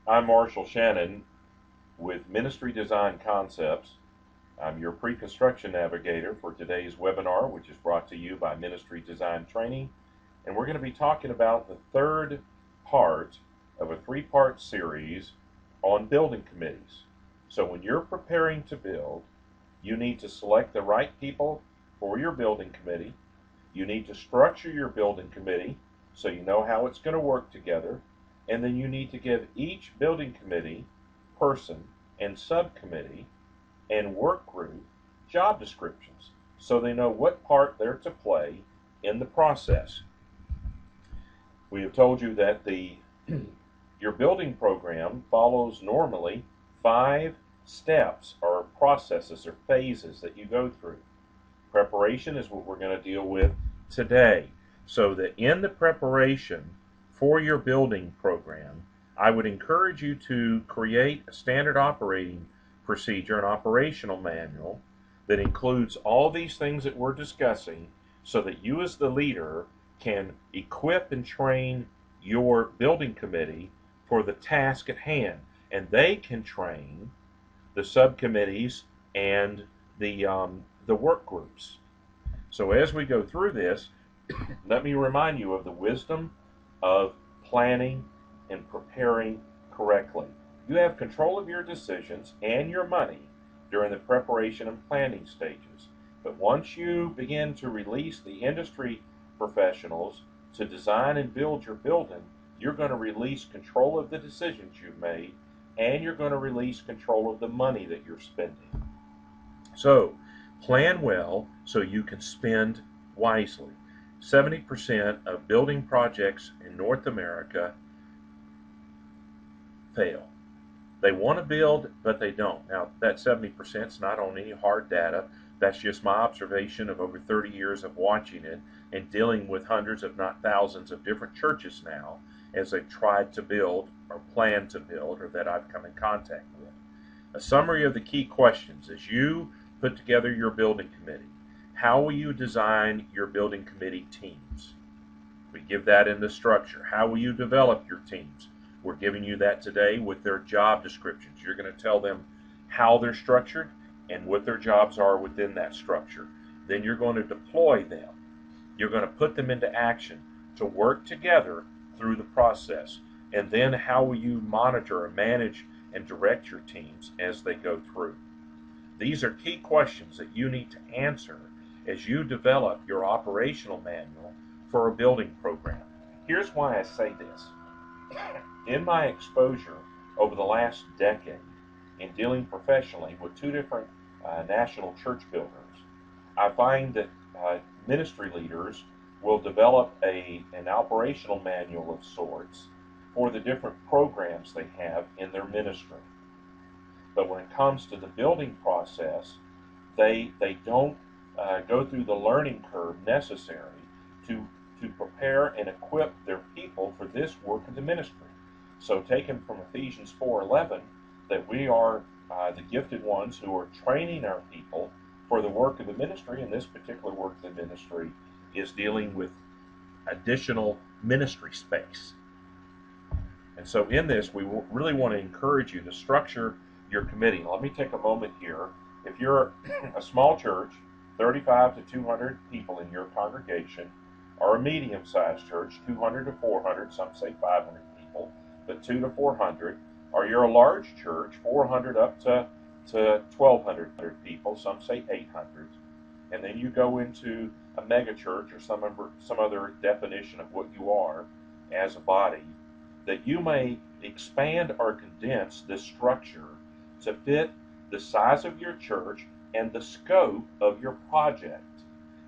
I'm Marshall Shannon with Ministry Design Concepts. I'm your pre-construction navigator for today's webinar, which is brought to you by Ministry Design Training. And we're going to be talking about the third part of a three-part series on building committees. So when you're preparing to build, you need to select the right people for your building committee. You need to structure your building committee so you know how it's going to work together. And then you need to give each building committee person and subcommittee and work group job descriptions so they know what part they're to play in the process. We have told you that your building program follows normally 5 steps or processes or phases that you go through. Preparation is what we're going to deal with today. So that in the preparation for your building program, I would encourage you to create a standard operating procedure, an operational manual that includes all these things that we're discussing so that you as the leader can equip and train your building committee for the task at hand. And they can train the subcommittees and the work groups. So as we go through this, let me remind you of the wisdom of planning and preparing correctly. You have control of your decisions and your money during the preparation and planning stages. But once you begin to release the industry professionals to design and build your building, you're going to release control of the decisions you've made, and you're going to release control of the money that you're spending. So, plan well so you can spend wisely. 70% of building projects in North America fail. They want to build, but they don't. Now, that 70% is not on any hard data. That's just my observation of over 30 years of watching it and dealing with hundreds, if not thousands, of different churches now as they've tried to build or plan to build or that I've come in contact with. A summary of the key questions as you put together your building committee. How will you design your building committee teams? We give that in the structure. How will you develop your teams? We're giving you that today with their job descriptions. You're going to tell them how they're structured and what their jobs are within that structure. Then you're going to deploy them. You're going to put them into action to work together through the process. And then how will you monitor and manage and direct your teams as they go through? These are key questions that you need to answer as you develop your operational manual for a building program. Here's why I say this. In my exposure over the last decade in dealing professionally with 2 different national church builders, I find that ministry leaders will develop an operational manual of sorts for the different programs they have in their ministry. But when it comes to the building process, they don't go through the learning curve necessary to prepare and equip their people for this work of the ministry. So taken from Ephesians 4:11, that we are the gifted ones who are training our people for the work of the ministry, and this particular work of the ministry is dealing with additional ministry space. And so in this, we really want to encourage you to structure your committee. Let me take a moment here. If you're a small church, 35 to 200 people in your congregation, or a medium-sized church, 200 to 400, some say 500 people, but 2 to 400, or you're a large church, 400 up to 1,200 people, some say 800, and then you go into a mega church or some other definition of what you are as a body, that you may expand or condense this structure to fit the size of your church and the scope of your project.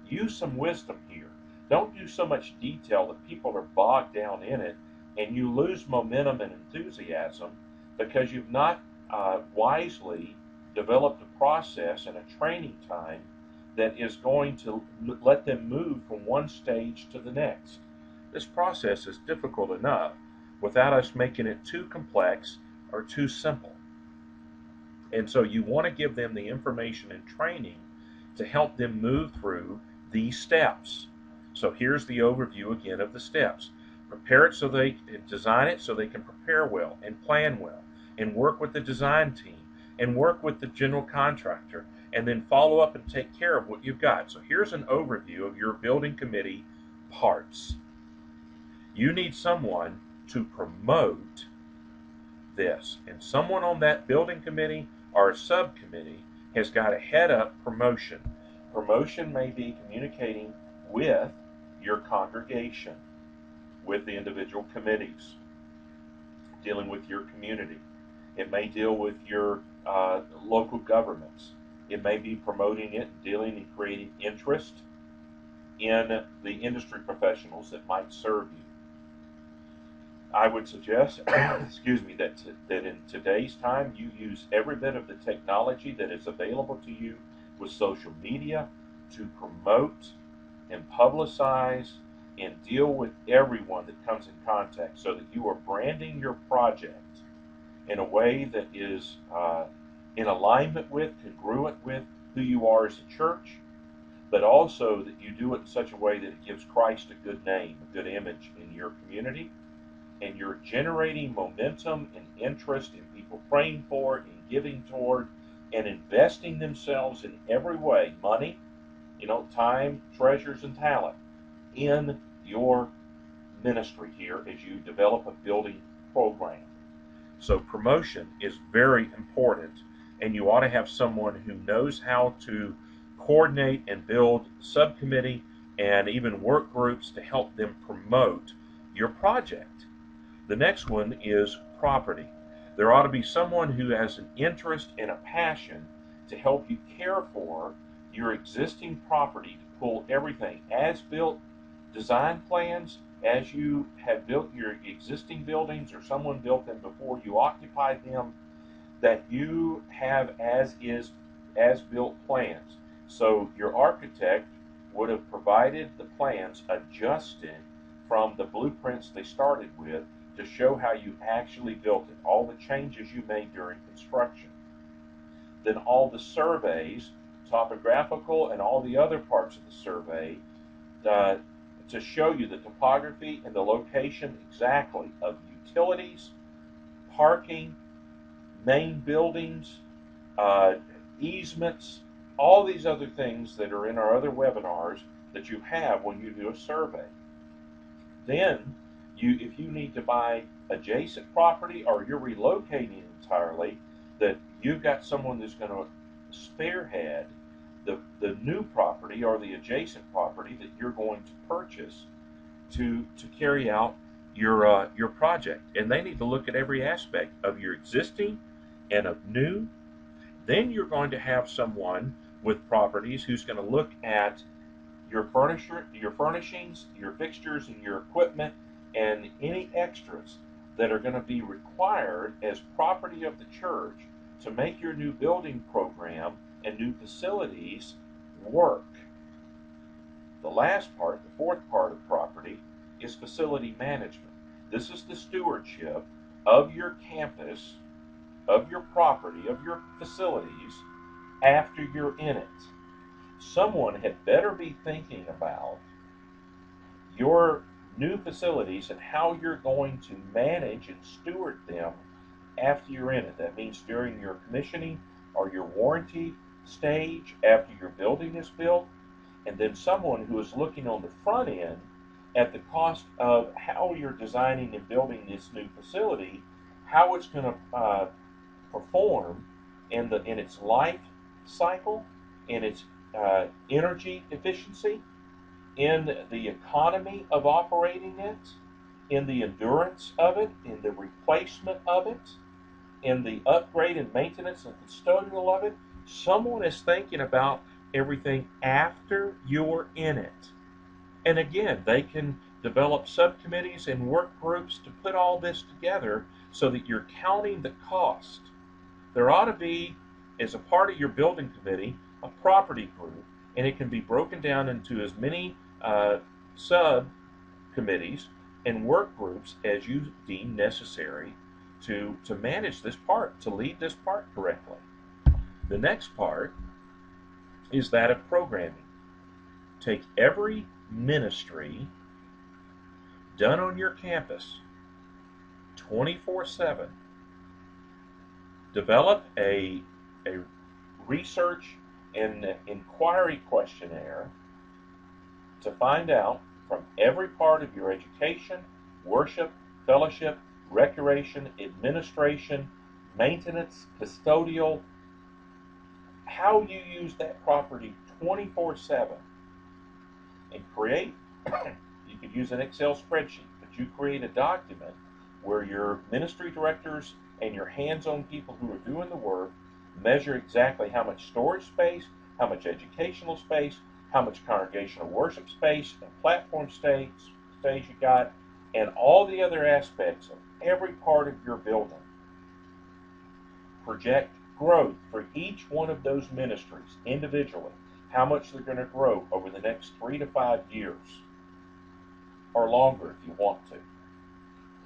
Use some wisdom here. Don't do so much detail that people are bogged down in it and you lose momentum and enthusiasm because you've not wisely developed a process and a training time that is going to let them move from one stage to the next. This process is difficult enough without us making it too complex or too simple. And so you want to give them the information and training to help them move through these steps. So here's the overview again of the steps. Prepare it so they design it so they can prepare well and plan well and work with the design team and work with the general contractor and then follow up and take care of what you've got. So here's an overview of your building committee parts. You need someone to promote this, and someone on that building committee or a subcommittee has got to head up promotion. Promotion may be communicating with your congregation, with the individual committees, dealing with your community. It may deal with your local governments. It may be promoting it, dealing and creating interest in the industry professionals that might serve you. I would suggest, excuse me, that in today's time you use every bit of the technology that is available to you with social media to promote and publicize and deal with everyone that comes in contact, so that you are branding your project in a way that is in alignment with, congruent with who you are as a church, but also that you do it in such a way that it gives Christ a good name, a good image in your community, and you're generating momentum and interest in people praying for and giving toward and investing themselves in every way, money, time, treasures, and talent, in your ministry here as you develop a building program. So promotion is very important, and you ought to have someone who knows how to coordinate and build subcommittee and even work groups to help them promote your project. The next one is property. There ought to be someone who has an interest and a passion to help you care for your existing property, to pull everything as built design plans, as you have built your existing buildings or someone built them before you occupied them, that you have as is, as built plans. So your architect would have provided the plans adjusted from the blueprints they started with to show how you actually built it, all the changes you made during construction. Then all the surveys, topographical and all the other parts of the survey, to show you the topography and the location exactly of utilities, parking, main buildings, easements, all these other things that are in our other webinars that you have when you do a survey. Then, if you need to buy adjacent property or you're relocating entirely, that you've got someone that's going to spearhead the new property or the adjacent property that you're going to purchase to carry out your project. And they need to look at every aspect of your existing and of new. Then you're going to have someone with properties who's going to look at your furniture, your furnishings, your fixtures, and your equipment, and any extras that are going to be required as property of the church to make your new building program and new facilities work. The last part, the fourth part of property, is facility management. This is the stewardship of your campus, of your property, of your facilities after you're in it. Someone had better be thinking about your new facilities and how you're going to manage and steward them after you're in it. That means during your commissioning or your warranty stage after your building is built, and then someone who is looking on the front end at the cost of how you're designing and building this new facility, how it's going to perform in its life cycle, in its energy efficiency, in the economy of operating it, in the endurance of it, in the replacement of it, in the upgrade and maintenance and custodial of it. Someone is thinking about everything after you're in it. And again, they can develop subcommittees and work groups to put all this together so that you're counting the cost. There ought to be, as a part of your building committee, a property group, and it can be broken down into as many subcommittees and work groups as you deem necessary to manage this part, to lead this part correctly. The next part is that of programming. Take every ministry done on your campus 24/7. Develop a research and inquiry questionnaire to find out from every part of your education, worship, fellowship, recreation, administration, maintenance, custodial, how you use that property 24/7, and create, you could use an Excel spreadsheet, but you create a document where your ministry directors and your hands-on people who are doing the work measure exactly how much storage space, how much educational space, how much congregational worship space and platform space you got, and all the other aspects of every part of your building. Project growth for each one of those ministries individually, how much they're going to grow over the next 3 to 5 years, or longer if you want to.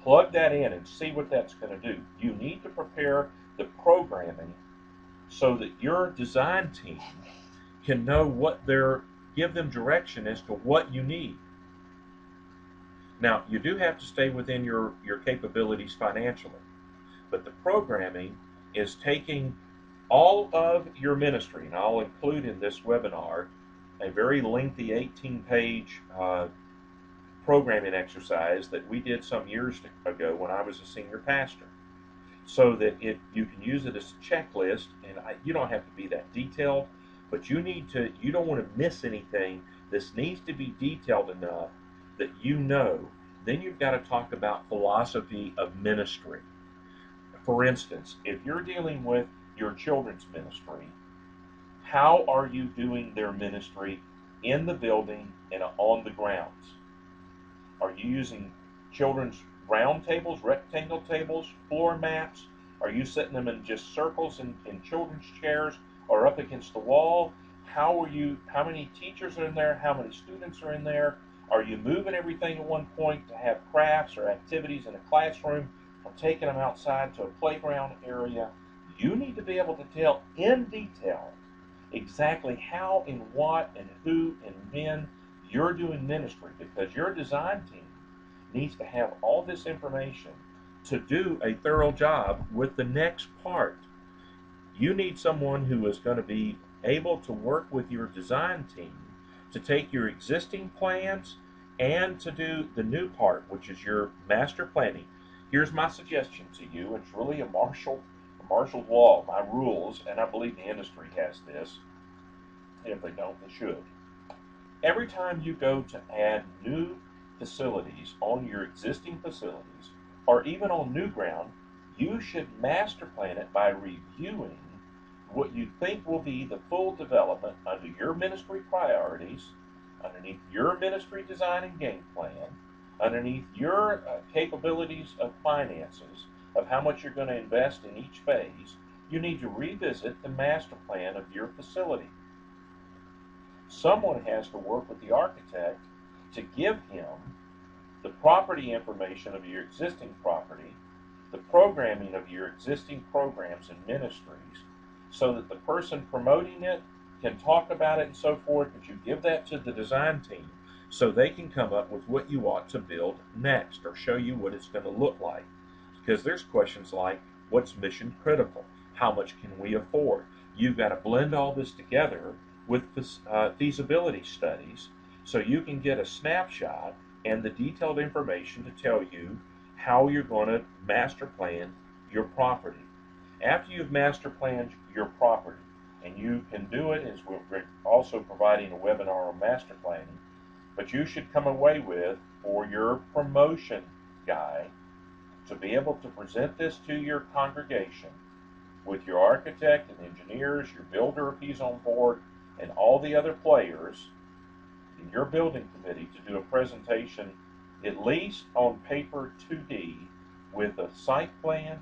Plug that in and see what that's going to do. You need to prepare the programming so that your design team can know give them direction as to what you need. Now, you do have to stay within your capabilities financially, but the programming is taking all of your ministry, and I'll include in this webinar a very lengthy 18-page programming exercise that we did some years ago when I was a senior pastor, so that you can use it as a checklist, and you don't have to be that detailed, but you don't want to miss anything. This needs to be detailed enough that you know. Then you've got to talk about philosophy of ministry. For instance, if you're dealing with your children's ministry, how are you doing their ministry in the building and on the grounds? Are you using children's round tables, rectangle tables, floor mats? Are you setting them in just circles in children's chairs or up against the wall? How many teachers are in there? How many students are in there? Are you moving everything at one point to have crafts or activities in a classroom, or taking them outside to a playground area? You need to be able to tell in detail exactly how and what and who and when you're doing ministry, because your design team needs to have all this information to do a thorough job with the next part. You need someone who is going to be able to work with your design team to take your existing plans and to do the new part, which is your master planning. Here's my suggestion to you. It's really a Marshall's law, my rules, and I believe the industry has this. If they don't, they should. Every time you go to add new facilities on your existing facilities, or even on new ground, you should master plan it by reviewing what you think will be the full development under your ministry priorities, underneath your ministry design and game plan, underneath your capabilities of finances, of how much you're going to invest in each phase. You need to revisit the master plan of your facility. Someone has to work with the architect to give him the property information of your existing property, the programming of your existing programs and ministries, so that the person promoting it can talk about it and so forth, but you give that to the design team so they can come up with what you ought to build next, or show you what it's going to look like. Because there's questions like, what's mission critical? How much can we afford? You've got to blend all this together with feasibility studies so you can get a snapshot and the detailed information to tell you how you're going to master plan your property. After you've master planned your property, and you can do it, as we're also providing a webinar on master planning, but you should come away with, for your promotion guy, to be able to present this to your congregation with your architect and engineers, your builder if he's on board, and all the other players in your building committee, to do a presentation at least on paper 2D with a site plan,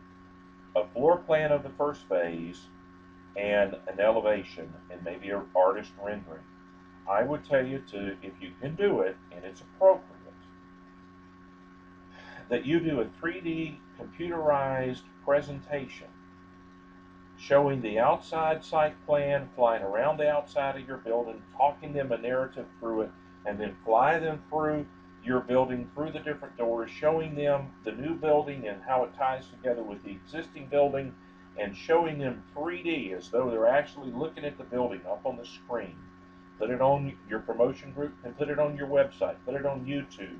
a floor plan of the first phase, and an elevation, and maybe an artist rendering. I would tell you to, if you can do it and it's appropriate, that you do a 3D computerized presentation showing the outside site plan, flying around the outside of your building, talking them a narrative through it, and then fly them through your building through the different doors, showing them the new building and how it ties together with the existing building, and showing them 3D as though they're actually looking at the building up on the screen. Put it on your promotion group and put it on your website, put it on YouTube,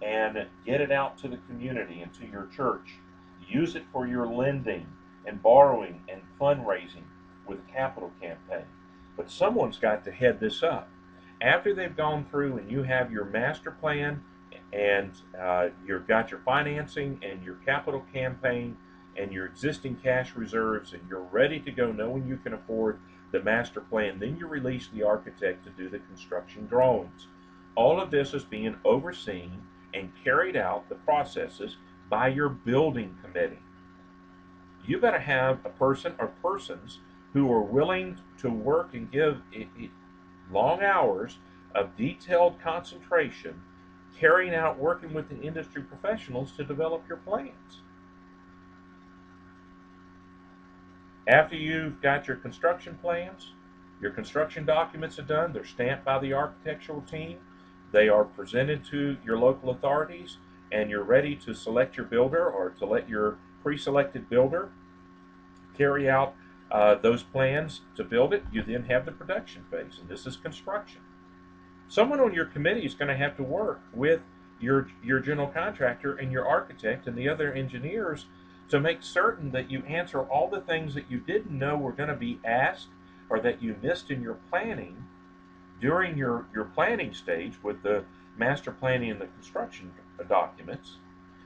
and get it out to the community and to your church. Use it for your lending and borrowing and fundraising with a capital campaign. But someone's got to head this up. After they've gone through and you have your master plan and you've got your financing and your capital campaign and your existing cash reserves and you're ready to go knowing you can afford the master plan, then you release the architect to do the construction drawings. All of this is being overseen and carried out, the processes, by your building committee. You got to have a person or persons who are willing to work and give long hours of detailed concentration, carrying out, working with the industry professionals to develop your plans. After you've got your construction plans, your construction documents are done, they're stamped by the architectural team, they are presented to your local authorities, and you're ready to select your builder or to let your pre-selected builder carry out those plans to build it. You then have the production phase, and this is construction. Someone on your committee is going to have to work with your general contractor and your architect and the other engineers to make certain that you answer all the things that you didn't know were going to be asked or that you missed in your planning during your planning stage with the master planning and the construction documents,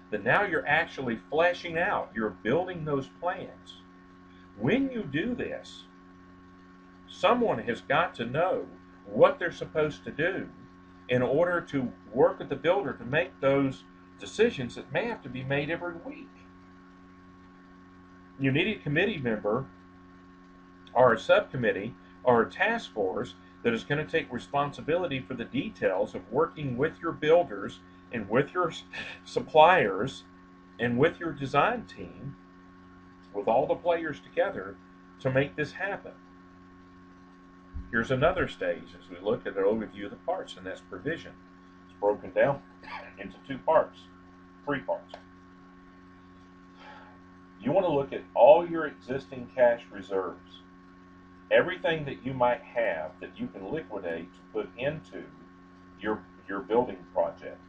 that now you're actually fleshing out, you're building those plans. When you do this, someone has got to know what they're supposed to do in order to work with the builder to make those decisions that may have to be made every week. You need a committee member or a subcommittee or a task force that is going to take responsibility for the details of working with your builders and with your suppliers and with your design team, with all the players together to make this happen. Here's another stage as we look at an overview of the parts, and that's provision. It's broken down into three parts. You want to look at all your existing cash reserves, everything that you might have that you can liquidate to put into your building project.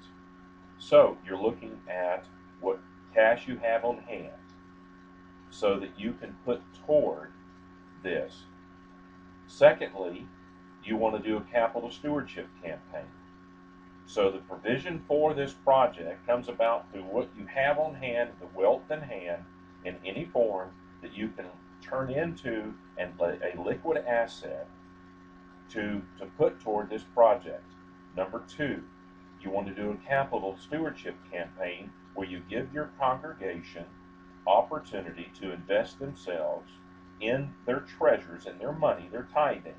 So you're looking at what cash you have on hand so that you can put toward this. Secondly, you want to do a capital stewardship campaign. So the provision for this project comes about through what you have on hand, the wealth in hand, in any form that you can turn into a liquid asset to put toward this project. Number two, you want to do a capital stewardship campaign where you give your congregation opportunity to invest themselves in their treasures and their money, their tithing,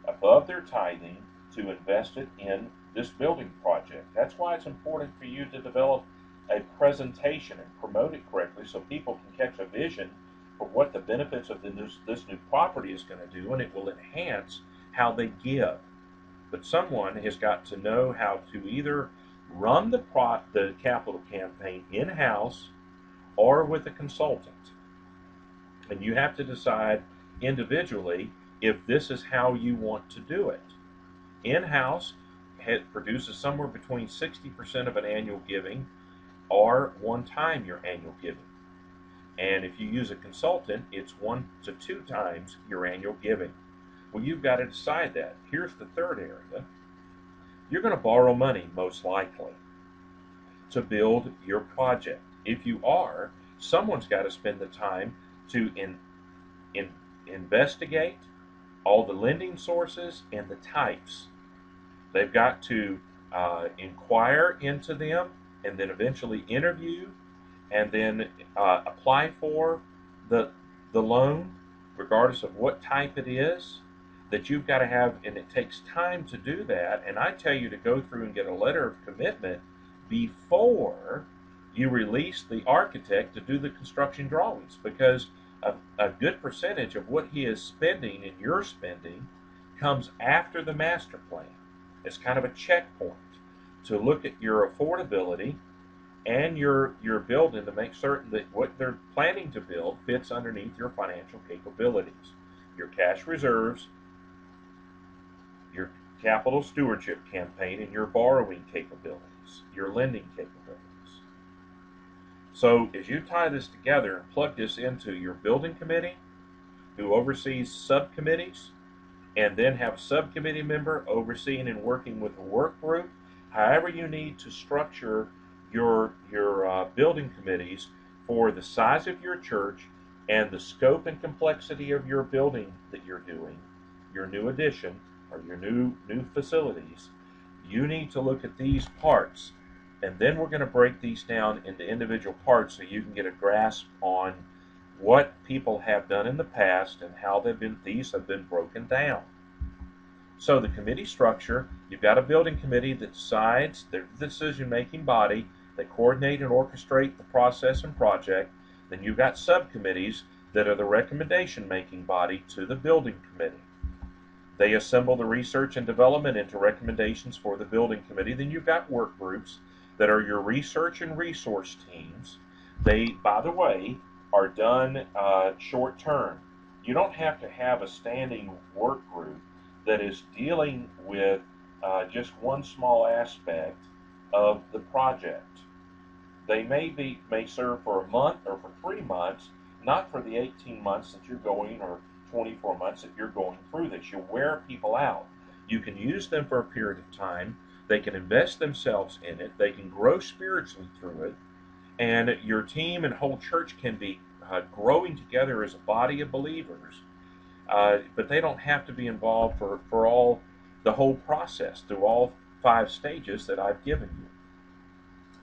above their tithing, to invest it in this building project. That's why it's important for you to develop a presentation and promote it correctly so people can catch a vision for what the benefits of this new property is going to do, and it will enhance how they give. But someone has got to know how to either run the capital campaign in-house or with a consultant. And you have to decide individually if this is how you want to do it. In-house produces somewhere between 60% of an annual giving or one time your annual giving. And if you use a consultant, it's 1 to 2 times your annual giving. Well, you've got to decide that. Here's the third area. You're going to borrow money, most likely, to build your project. If you are, someone's got to spend the time to investigate all the lending sources and the types. They've got to inquire into them and then eventually interview and then apply for the loan, regardless of what type it is, that you've got to have, and it takes time to do that. And I tell you to go through and get a letter of commitment before you release the architect to do the construction drawings, because a good percentage of what he is spending and you're spending comes after the master plan. It's kind of a checkpoint to look at your affordability and your building to make certain that what they're planning to build fits underneath your financial capabilities, your cash reserves, your capital stewardship campaign, and your borrowing capabilities, your lending capabilities. So as you tie this together and plug this into your building committee, who oversees subcommittees, and then have a subcommittee member overseeing and working with a work group, however you need to structure your building committees for the size of your church and the scope and complexity of your building that you're doing, your new addition or your new facilities, you need to look at these parts. And then we're going to break these down into individual parts so you can get a grasp on what people have done in the past and how these have been broken down. So the committee structure, you've got a building committee that decides, they're the decision-making body, they coordinate and orchestrate the process and project. Then you've got subcommittees that are the recommendation-making body to the building committee. They assemble the research and development into recommendations for the building committee. Then you've got work groups that are your research and resource teams. They, by the way, are done short term. You don't have to have a standing work group that is dealing with just one small aspect of the project. They may serve for a month or for 3 months, not for the 18 months that you're going or 24 months that you're going through this. You wear people out. You can use them for a period of time. They can invest themselves in it. They can grow spiritually through it. And your team and whole church can be growing together as a body of believers. But they don't have to be involved for the whole process through all 5 stages that I've given you.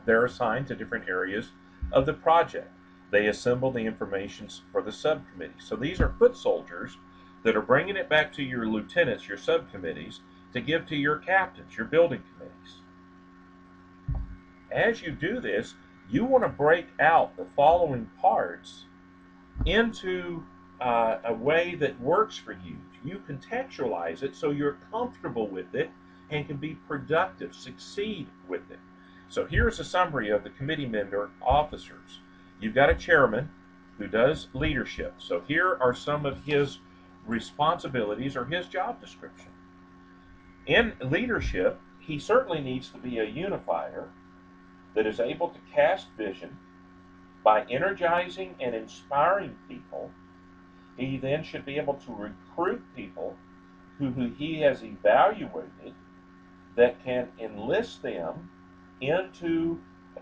They're assigned to different areas of the project. They assemble the information for the subcommittee. So these are foot soldiers that are bringing it back to your lieutenants, your subcommittees, to give to your captains, your building committees. As you do this, you want to break out the following parts into a way that works for you. You contextualize it so you're comfortable with it and can be productive, succeed with it. So here's a summary of the committee member officers. You've got a chairman who does leadership. So here are some of his responsibilities or his job description. In leadership, he certainly needs to be a unifier that is able to cast vision by energizing and inspiring people. He then should be able to recruit people who he has evaluated that can enlist them into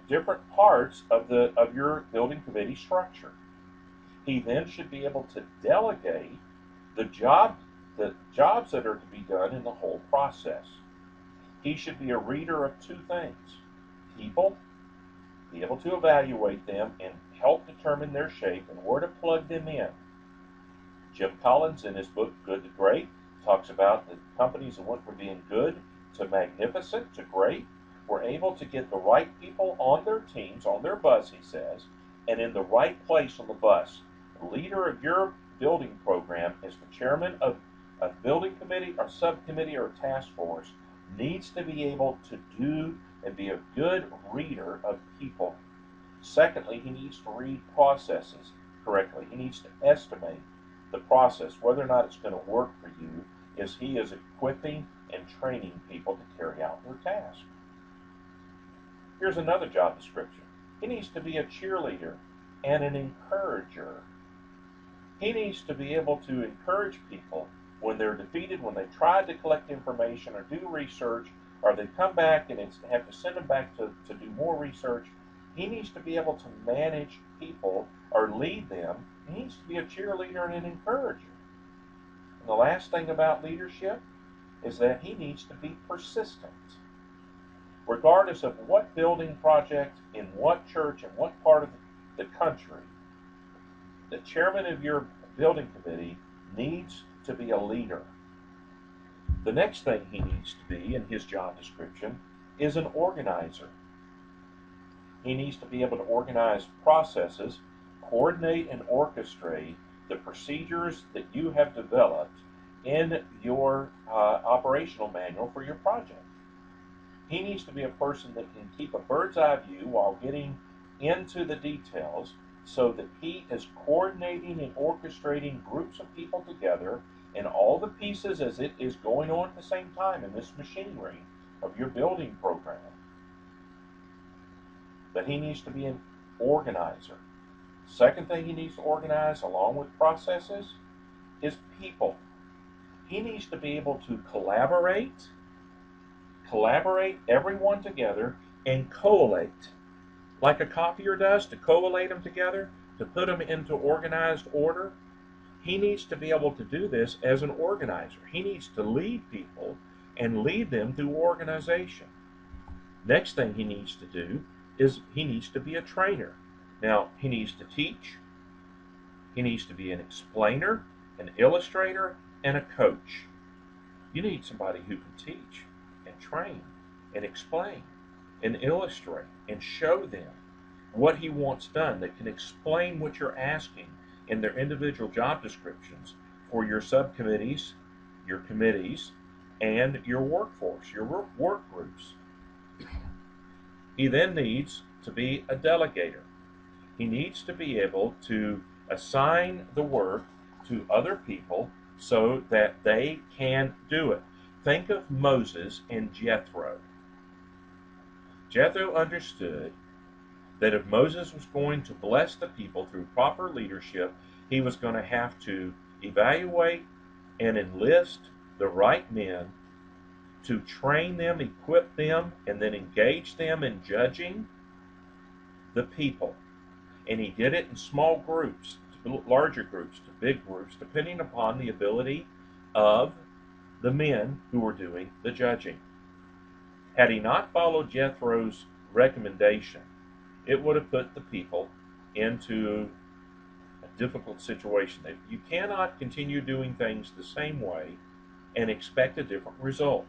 different parts of your building committee structure. He then should be able to delegate the jobs that are to be done in the whole process. He should be a reader of 2 things: people, be able to evaluate them and help determine their shape and where to plug them in. Jim Collins, in his book Good to Great, talks about the companies that went from being good to magnificent to great were able to get the right people on their teams, on their bus, he says, and in the right place on the bus. The leader of your building program is the chairman of a building committee or subcommittee or task force, needs to be able to do and be a good reader of people. Secondly, he needs to read processes correctly. He needs to estimate the process, whether or not it's going to work for you, as he is equipping and training people to carry out their task. Here's another job description. He needs to be a cheerleader and an encourager. He needs to be able to encourage people when they're defeated, when they tried to collect information or do research, or they come back and have to send them back to do more research. He needs to be able to manage people or lead them. He needs to be a cheerleader and an encourager. And the last thing about leadership is that he needs to be persistent. Regardless of what building project, in what church, in what part of the country, the chairman of your building committee needs to be a leader. The next thing he needs to be in his job description is an organizer. He needs to be able to organize processes, coordinate and orchestrate the procedures that you have developed in your operational manual for your project. He needs to be a person that can keep a bird's eye view while getting into the details so that he is coordinating and orchestrating groups of people together and all the pieces as it is going on at the same time in this machinery of your building program. But he needs to be an organizer. Second thing he needs to organize along with processes is people. He needs to be able to collaborate everyone together and collate, like a copier does, to collate them together, to put them into organized order. He needs to be able to do this as an organizer. He needs to lead people and lead them through organization. Next thing he needs to do is he needs to be a trainer. Now, he needs to teach, he needs to be an explainer, an illustrator, and a coach. You need somebody who can teach and train and explain and illustrate and show them what he wants done, that can explain what you're asking in their individual job descriptions for your subcommittees, your committees, and your workforce, your work groups. He then needs to be a delegator. He needs to be able to assign the work to other people so that they can do it. Think of Moses and Jethro. Jethro understood that if Moses was going to bless the people through proper leadership, he was going to have to evaluate and enlist the right men to train them, equip them, and then engage them in judging the people. And he did it in small groups, to larger groups, to big groups, depending upon the ability of the men who were doing the judging. Had he not followed Jethro's recommendation, it would have put the people into a difficult situation. You cannot continue doing things the same way and expect a different result.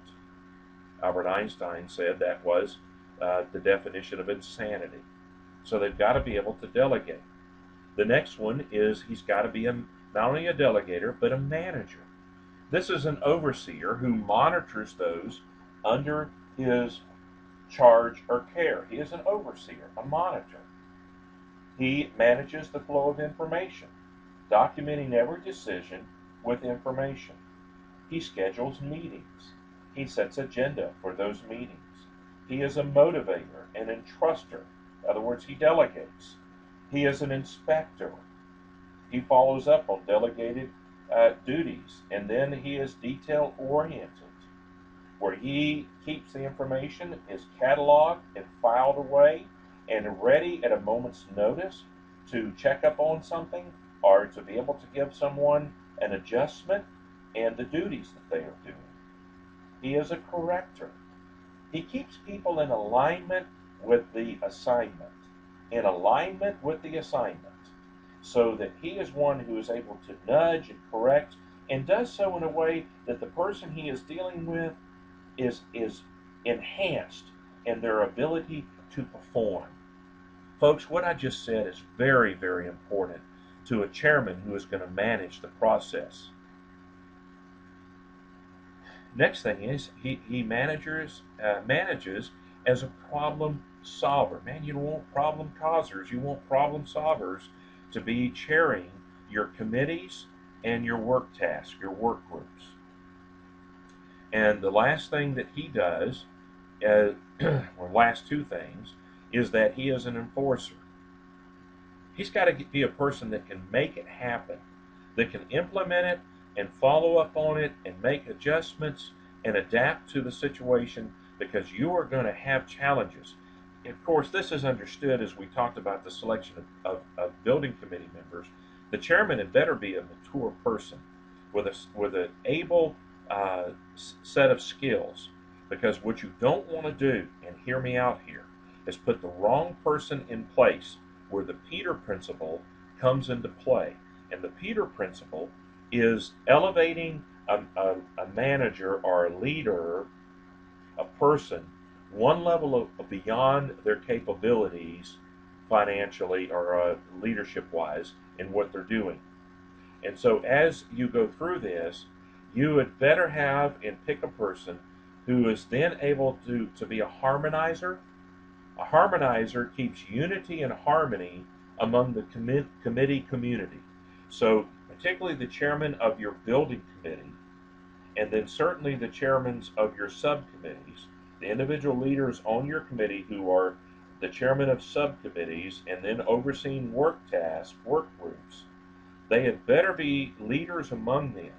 Albert Einstein said that was the definition of insanity. So they've got to be able to delegate. The next one is he's got to be not only a delegator, but a manager. This is an overseer who monitors those under his charge or care. He is an overseer, a monitor. He manages the flow of information, documenting every decision with information. He schedules meetings. He sets agenda for those meetings. He is a motivator, an entruster. In other words, he delegates. He is an inspector. He follows up on delegated duties, and then he is detail oriented, where he keeps the information, is cataloged and filed away, and ready at a moment's notice to check up on something or to be able to give someone an adjustment and the duties that they are doing. He is a corrector. He keeps people in alignment with the assignment, so that he is one who is able to nudge and correct and does so in a way that the person he is dealing with is enhanced in their ability to perform. Folks, what I just said is very, very important to a chairman who is going to manage the process. Next thing is he manages as a problem solver. Man, you don't want problem causers, you want problem solvers to be chairing your committees and your work tasks, your work groups. And the last thing that he does, or last two things, is that he is an enforcer. He's got to be a person that can make it happen, that can implement it and follow up on it and make adjustments and adapt to the situation, because you are going to have challenges. Of course, this is understood as we talked about the selection of building committee members. The chairman had better be a mature person with an able set of skills, because what you don't want to do, and hear me out here, is put the wrong person in place where the Peter Principle comes into play. And the Peter Principle is elevating a manager or a leader, a person, one level beyond their capabilities financially or leadership-wise in what they're doing. And so as you go through this, you had better have and pick a person who is then able to be a harmonizer. A harmonizer keeps unity and harmony among the committee community. So, particularly the chairman of your building committee, and then certainly the chairmen of your subcommittees, the individual leaders on your committee who are the chairman of subcommittees and then overseeing work tasks, work groups, they had better be leaders among them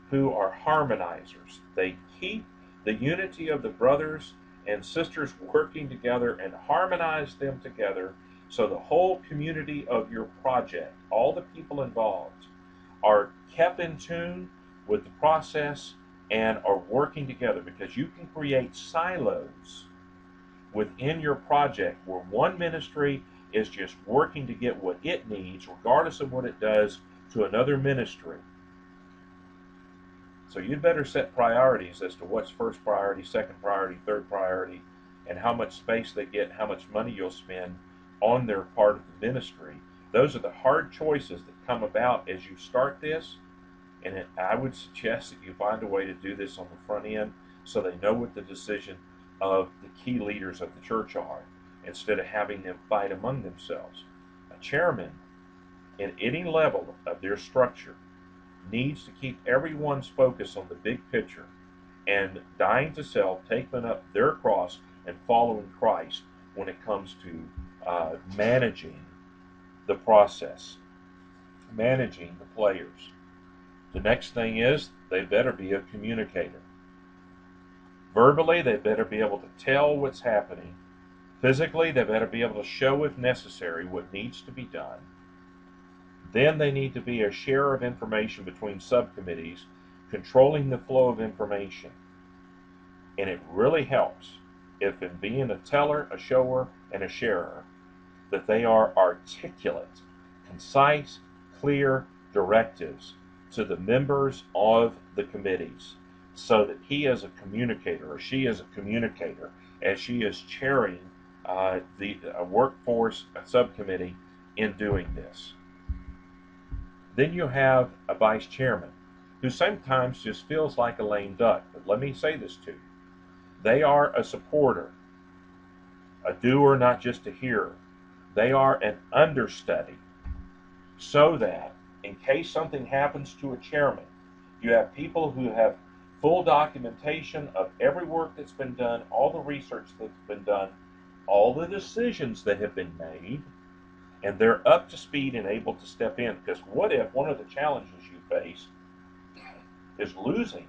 who are harmonizers. They keep the unity of the brothers and sisters working together and harmonize them together so the whole community of your project, all the people involved, are kept in tune with the process and are working together, because you can create silos within your project where one ministry is just working to get what it needs, regardless of what it does to another ministry. So you'd better set priorities as to what's first priority, second priority, third priority, and how much space they get, how much money you'll spend on their part of the ministry. Those are the hard choices that come about as you start this, and I would suggest that you find a way to do this on the front end so they know what the decision of the key leaders of the church are, instead of having them fight among themselves. A chairman, in any level of their structure, needs to keep everyone's focus on the big picture and dying to self, taking up their cross and following Christ when it comes to managing the process, managing the players. The next thing is they better be a communicator. Verbally, they better be able to tell what's happening. Physically, they better be able to show, if necessary, what needs to be done. Then they need to be a sharer of information between subcommittees, controlling the flow of information. And it really helps if, in being a teller, a shower, and a sharer, that they are articulate, concise, clear directives to the members of the committees, so that he is a communicator or she is a communicator as she is chairing the workforce subcommittee in doing this. Then you have a vice chairman who sometimes just feels like a lame duck. But let me say this to you. They are a supporter, a doer, not just a hearer. They are an understudy, so that in case something happens to a chairman, you have people who have full documentation of every work that's been done, all the research that's been done, all the decisions that have been made, and they're up to speed and able to step in. Because what if one of the challenges you face is losing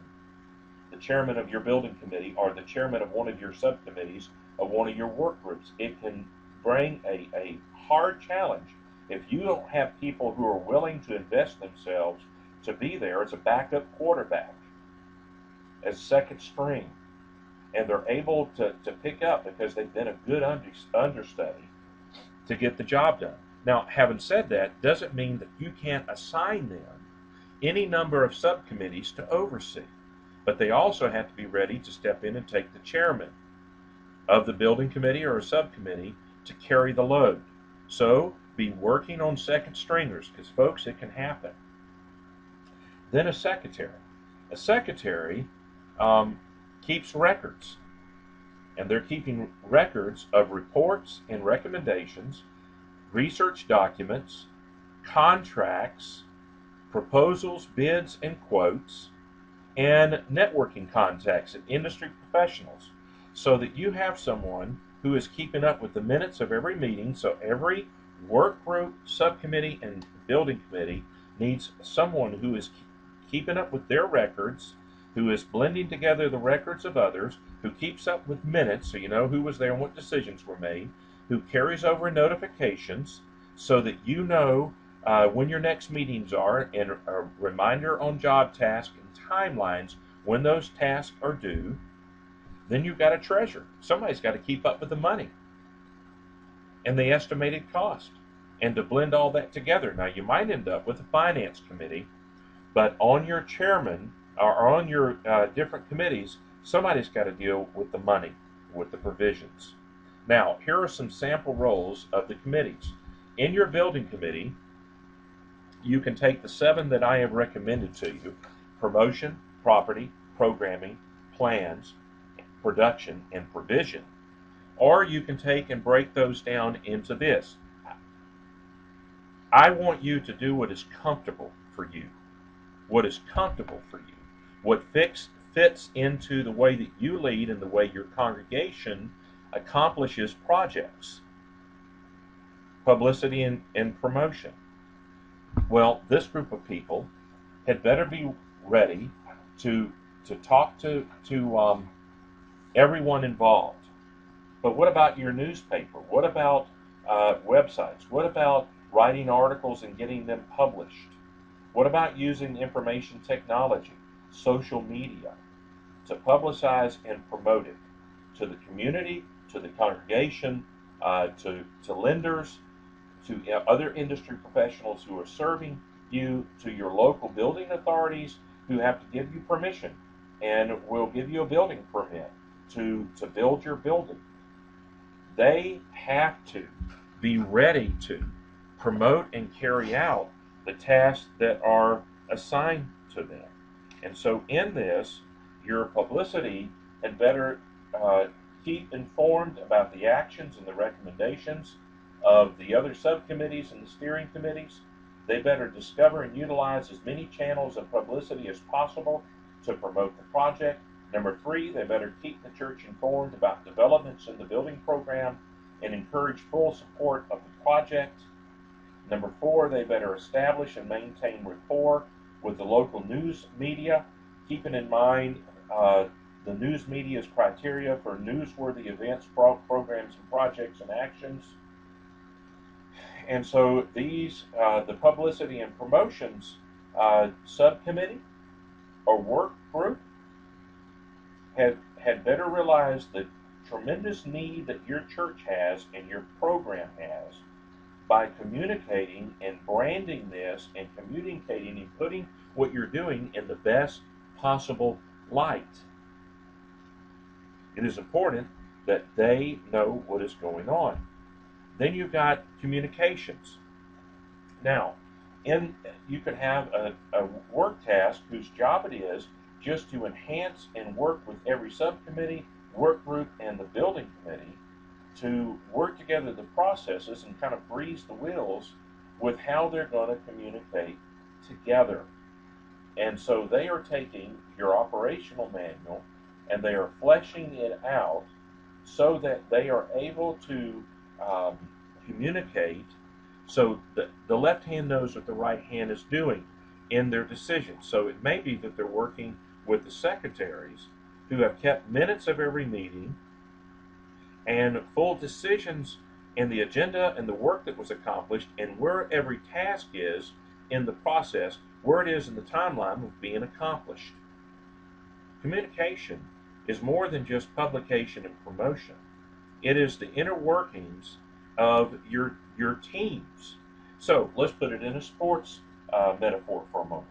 the chairman of your building committee or the chairman of one of your subcommittees of one of your work groups? It can bring a hard challenge if you don't have people who are willing to invest themselves to be there as a backup quarterback, as second string, and they're able to pick up because they've been a good understudy to get the job done. Now, having said that, doesn't mean that you can't assign them any number of subcommittees to oversee, but they also have to be ready to step in and take the chairman of the building committee or a subcommittee to carry the load. So be working on second stringers, because folks, it can happen. Then a secretary. A secretary keeps records, and they're keeping records of reports and recommendations, research documents, contracts, proposals, bids, and quotes, and networking contacts and industry professionals, so that you have someone who is keeping up with the minutes of every meeting. So every work group, subcommittee, and building committee needs someone who is keeping up with their records, who is blending together the records of others, who keeps up with minutes so you know who was there and what decisions were made, who carries over notifications so that you know when your next meetings are, and a reminder on job tasks and timelines when those tasks are due. Then you've got a treasurer. Somebody's got to keep up with the money and the estimated cost, and to blend all that together. Now, you might end up with a finance committee, but on your chairman or on your different committees, somebody's got to deal with the money, with the provisions. Now, here are some sample roles of the committees. In your building committee, you can take the 7 that I have recommended to you: promotion, property, programming, plans, production and provision. Or you can take and break those down into this. I want you to do what is comfortable for you. What is comfortable for you. What fits into the way that you lead and the way your congregation accomplishes projects. Publicity and promotion. Well, this group of people had better be ready to talk to everyone involved. But what about your newspaper? What about websites? What about writing articles and getting them published? What about using information technology, social media, to publicize and promote it to the community, to the congregation, to lenders, to other industry professionals who are serving you, to your local building authorities who have to give you permission and will give you a building permit to build your building? They have to be ready to promote and carry out the tasks that are assigned to them. And so in this, your publicity had better keep informed about the actions and the recommendations of the other subcommittees and the steering committees. They better discover and utilize as many channels of publicity as possible to promote the project. Number 3, they better keep the church informed about developments in the building program and encourage full support of the project. Number 4, they better establish and maintain rapport with the local news media, keeping in mind the news media's criteria for newsworthy events, programs, and projects and actions. And so these, the publicity and promotions subcommittee or work group had better realize the tremendous need that your church has and your program has by communicating and branding this and communicating and putting what you're doing in the best possible light. It is important that they know what is going on. Then you've got communications. Now, you could have a work task whose job it is just to enhance and work with every subcommittee, work group, and the building committee to work together the processes and kind of grease the wheels with how they're going to communicate together. And so they are taking your operational manual and they are fleshing it out so that they are able to communicate so that the left hand knows what the right hand is doing in their decisions. So it may be that they're working with the secretaries who have kept minutes of every meeting and full decisions in the agenda and the work that was accomplished and where every task is in the process, where it is in the timeline of being accomplished. Communication is more than just publication and promotion. It is the inner workings of your teams. So let's put it in a sports metaphor for a moment.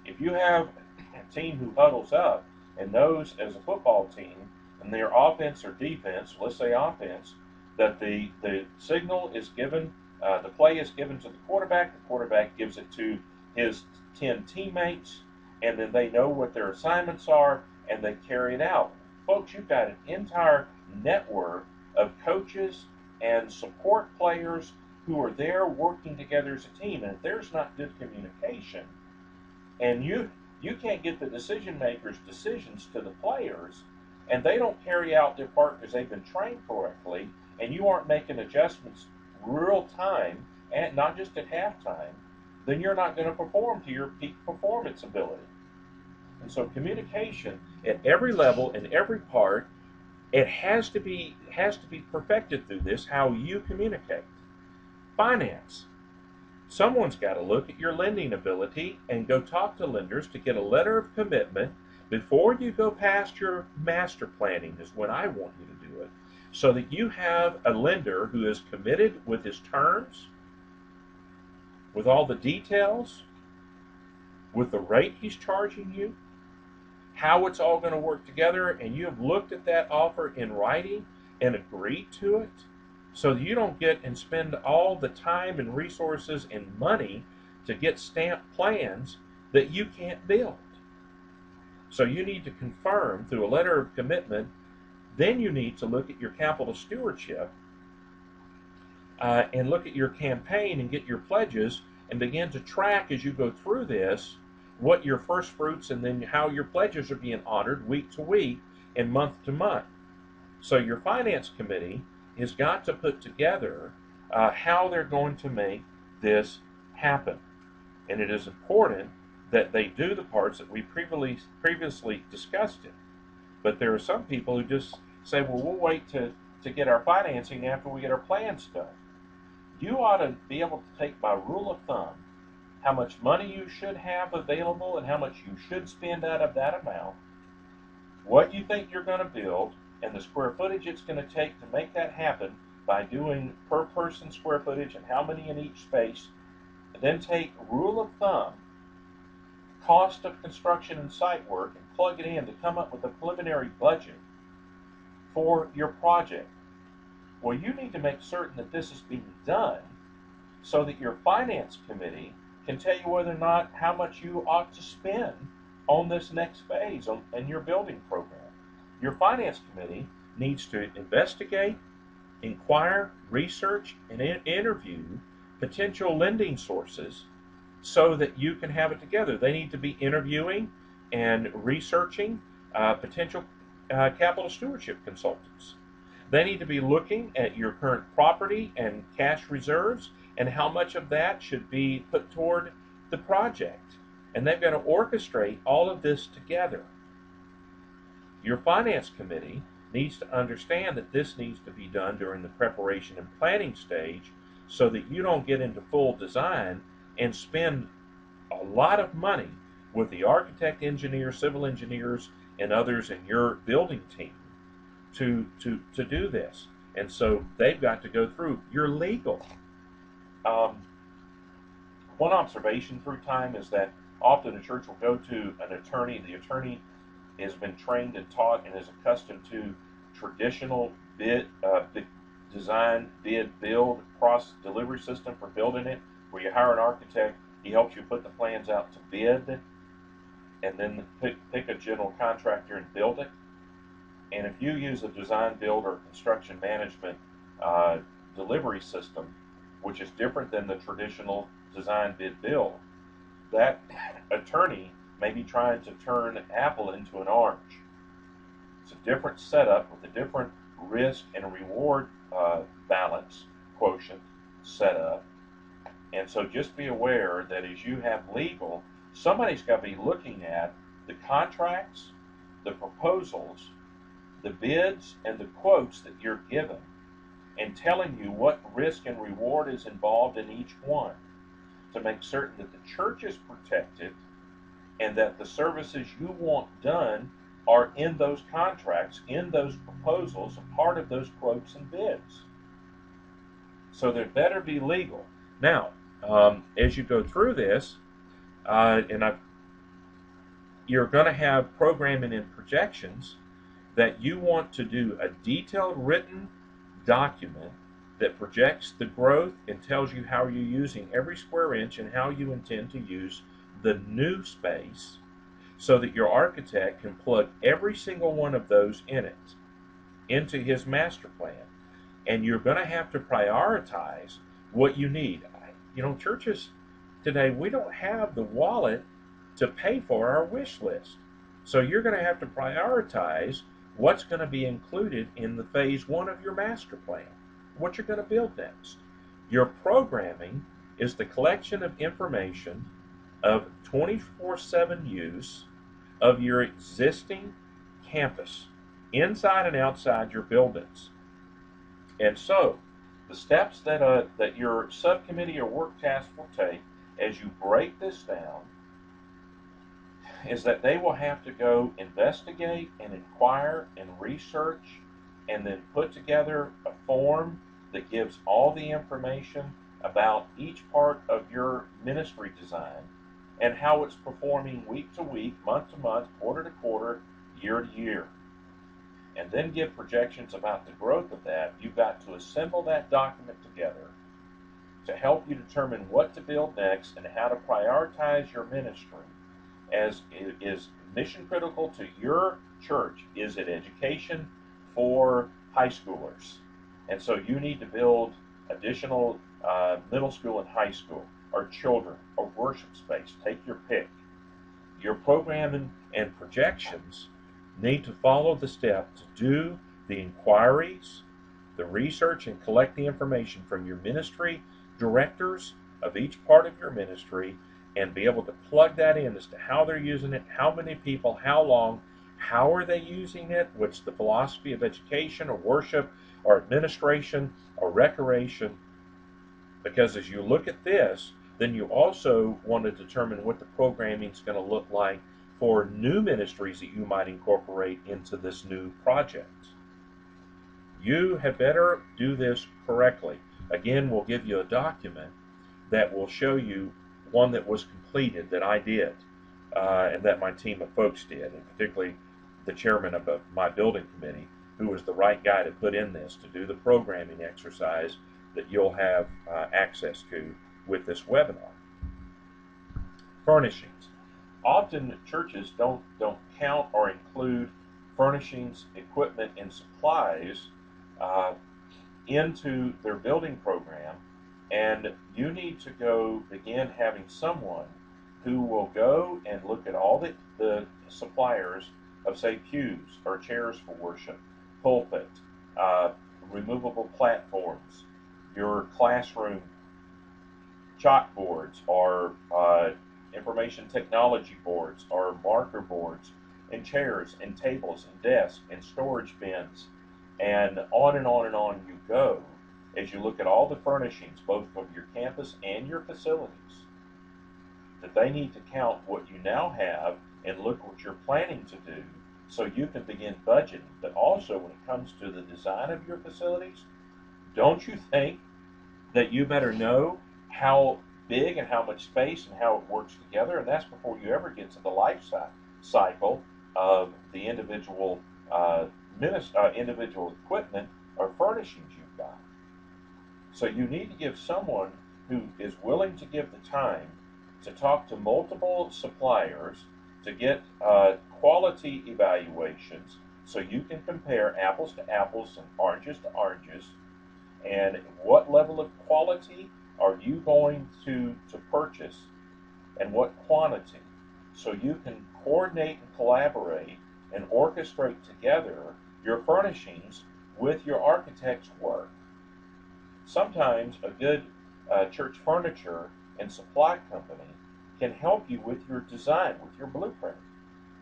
If you have a team who huddles up and knows as a football team and their offense or defense, let's say offense, that the signal is given, the play is given to the quarterback gives it to his 10 teammates, and then they know what their assignments are and they carry it out. Folks, you've got an entire network of coaches and support players who are there working together as a team. And if there's not good communication, and you can't get the decision makers' decisions to the players, and they don't carry out their part because they've been trained correctly, and you aren't making adjustments real time, and not just at halftime, then you're not going to perform to your peak performance ability. And so communication at every level and every part, it has to be perfected through this, how you communicate. Finance. Someone's got to look at your lending ability and go talk to lenders to get a letter of commitment before you go past your master planning is when I want you to do it. So that you have a lender who is committed with his terms, with all the details, with the rate he's charging you, how it's all going to work together, and you have looked at that offer in writing and agreed to it, so that you don't get and spend all the time and resources and money to get stamped plans that you can't build. So you need to confirm through a letter of commitment. Then you need to look at your capital stewardship and look at your campaign and get your pledges and begin to track as you go through this what your first fruits and then how your pledges are being honored week to week and month to month. So your finance committee has got to put together how they're going to make this happen. And it is important that they do the parts that we previously discussed it. But there are some people who just say, well, we'll wait to get our financing after we get our plans done. You ought to be able to take by rule of thumb how much money you should have available and how much you should spend out of that amount, what you think you're going to build, and the square footage it's going to take to make that happen by doing per person square footage and how many in each space. And then take rule of thumb, cost of construction and site work, and plug it in to come up with a preliminary budget for your project. Well, you need to make certain that this is being done so that your finance committee can tell you whether or not how much you ought to spend on this next phase in your building program. Your finance committee needs to investigate, inquire, research, and interview potential lending sources so that you can have it together. They need to be interviewing and researching potential capital stewardship consultants. They need to be looking at your current property and cash reserves and how much of that should be put toward the project. And they've got to orchestrate all of this together. Your finance committee needs to understand that this needs to be done during the preparation and planning stage so that you don't get into full design and spend a lot of money with the architect, engineer, civil engineers, and others in your building team to do this. And so they've got to go through your legal. One observation through time is that often a church will go to an attorney. The attorney has been trained and taught and is accustomed to traditional design, bid, build, process delivery system for building it, where you hire an architect, he helps you put the plans out to bid, and then pick a general contractor and build it. And if you use a design, build, or construction management delivery system, which is different than the traditional design, bid, build, that attorney may be trying to turn Apple into an orange. It's a different setup with a different risk and reward balance quotient setup. And so just be aware that as you have legal, somebody's got to be looking at the contracts, the proposals, the bids, and the quotes that you're given and telling you what risk and reward is involved in each one to make certain that the church is protected and that the services you want done are in those contracts, in those proposals, a part of those quotes and bids. So they better be legal. Now, as you go through this, you're going to have programming and projections that you want to do a detailed written document that projects the growth and tells you how you're using every square inch and how you intend to use the new space so that your architect can plug every single one of those in it into his master plan. And you're going to have to prioritize what you need. You know, churches today, we don't have the wallet to pay for our wish list. So you're going to have to prioritize what's going to be included in the phase one of your master plan, what you're going to build next. Your programming is the collection of information of 24/7 use of your existing campus, inside and outside your buildings. And so, the steps that your subcommittee or work task will take as you break this down is that they will have to go investigate and inquire and research and then put together a form that gives all the information about each part of your ministry design and how it's performing week to week, month to month, quarter to quarter, year to year. And then give projections about the growth of that. You've got to assemble that document together to help you determine what to build next and how to prioritize your ministry. as is mission critical to your church? Is it education for high schoolers? And so you need to build additional middle school and high school, or children, or worship space. Take your pick. Your programming and projections need to follow the step to do the inquiries, the research, and collect the information from your ministry directors of each part of your ministry, and be able to plug that in as to how they're using it, how many people, how long, how are they using it, what's the philosophy of education or worship or administration or recreation. Because as you look at this, then you also want to determine what the programming is going to look like for new ministries that you might incorporate into this new project. You had better do this correctly. Again, we'll give you a document that will show you one that was completed that I did, and that my team of folks did, and particularly the chairman of my building committee, who was the right guy to put in this to do the programming exercise that you'll have access to with this webinar. Furnishings. Often churches don't count or include furnishings, equipment, and supplies into their building program, and you need to go begin having someone who will go and look at all the suppliers of, say, pews or chairs for worship, pulpit, removable platforms, your classroom chalkboards, or information technology boards, or marker boards, and chairs, and tables, and desks, and storage bins, and on and on and on you go, as you look at all the furnishings, both of your campus and your facilities, that they need to count what you now have and look what you're planning to do, so you can begin budgeting. But also, when it comes to the design of your facilities, don't you think that you better know how big and how much space and how it works together? And that's before you ever get to the life cycle of the individual individual equipment or furnishings you've got. So you need to give someone who is willing to give the time to talk to multiple suppliers to get quality evaluations, so you can compare apples to apples and oranges to oranges, and what level of quality are you going to purchase, and what quantity, so you can coordinate and collaborate and orchestrate together your furnishings with your architect's work. Sometimes a good church furniture and supply company can help you with your design, with your blueprint,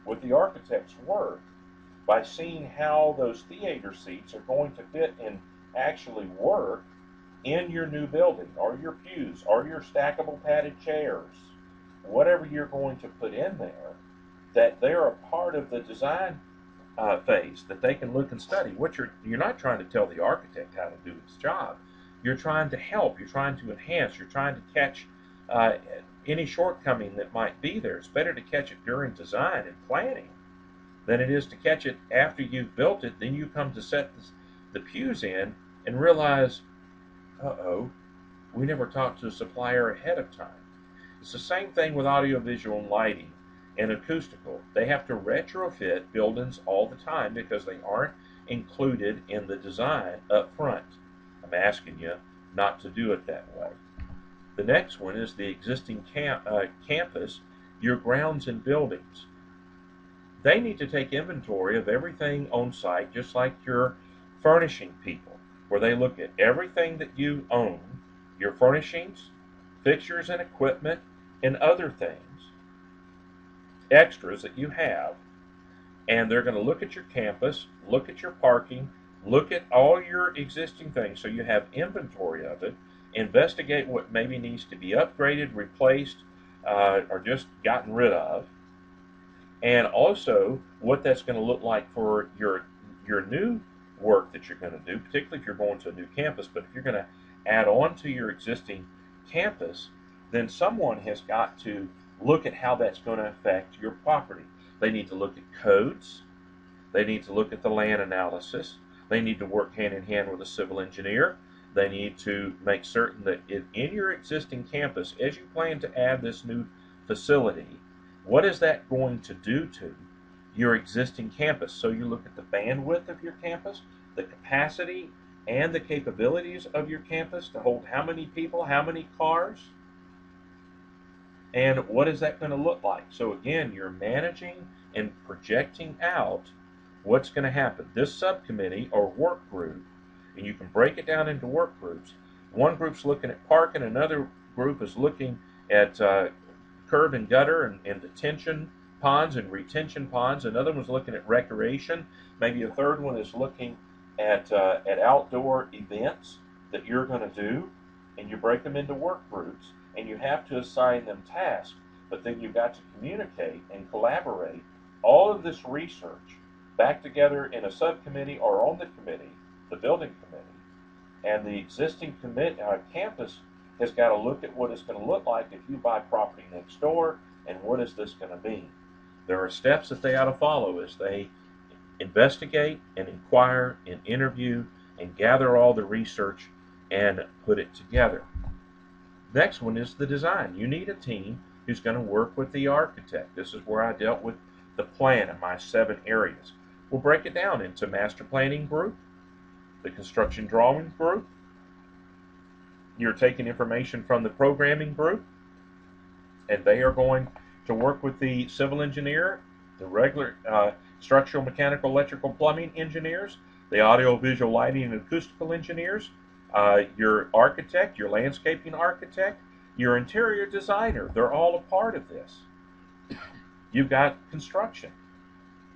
with the architect's work, by seeing how those theater seats are going to fit and actually work in your new building, or your pews, or your stackable padded chairs, whatever you're going to put in there, that they're a part of the design phase, that they can look and study. What you're not trying to tell the architect how to do his job. You're trying to help. You're trying to enhance. You're trying to catch any shortcoming that might be there. It's better to catch it during design and planning than it is to catch it after you've built it. Then you come to set the pews in and realize, uh-oh, we never talked to a supplier ahead of time. It's the same thing with audiovisual and lighting and acoustical. They have to retrofit buildings all the time because they aren't included in the design up front. I'm asking you not to do it that way. The next one is the existing campus, your grounds and buildings. They need to take inventory of everything on site, just like your furnishing people, where they look at everything that you own, your furnishings, fixtures and equipment, and other things, extras that you have, and they're going to look at your campus, look at your parking, look at all your existing things, so you have inventory of it, investigate what maybe needs to be upgraded, replaced, or just gotten rid of, and also what that's going to look like for your new work that you're going to do, particularly if you're going to a new campus. But if you're going to add on to your existing campus, then someone has got to look at how that's going to affect your property. They need to look at codes. They need to look at the land analysis. They need to work hand in hand with a civil engineer. They need to make certain that in your existing campus, as you plan to add this new facility, What is that going to do to your existing campus? So you look at the bandwidth of your campus, the capacity and the capabilities of your campus to hold how many people, how many cars, and what is that going to look like? So again, you're managing and projecting out what's going to happen. This subcommittee or work group, and you can break it down into work groups. One group's looking at parking, another group is looking at curb and gutter and detention ponds and retention ponds. Another one's looking at recreation. Maybe a third one is looking at outdoor events that you're going to do, and you break them into work groups, and you have to assign them tasks. But then you've got to communicate and collaborate all of this research back together in a subcommittee or on the committee, the building committee, and the existing campus has got to look at what it's going to look like if you buy property next door, and what is this going to mean. There are steps that they ought to follow as they investigate and inquire and interview and gather all the research and put it together. Next one is the design. You need a team who's going to work with the architect. This is where I dealt with the plan in my 7 areas. We'll break it down into master planning group, the construction drawing group. You're taking information from the programming group, and they are going to work with the civil engineer, the regular structural, mechanical, electrical, plumbing engineers, the audio, visual, lighting, and acoustical engineers, your architect, your landscaping architect, your interior designer. They're all a part of this. You've got construction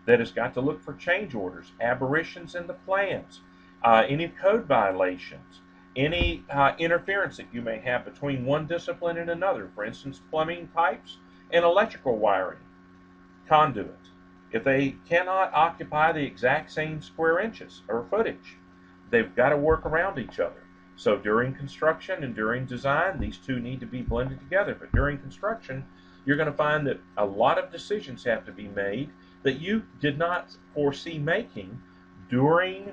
that has got to look for change orders, aberrations in the plans, any code violations, any interference that you may have between one discipline and another. For instance, plumbing pipes and electrical wiring, conduit. If they cannot occupy the exact same square inches or footage, they've got to work around each other. So during construction and during design, these two need to be blended together. But during construction, you're going to find that a lot of decisions have to be made that you did not foresee making during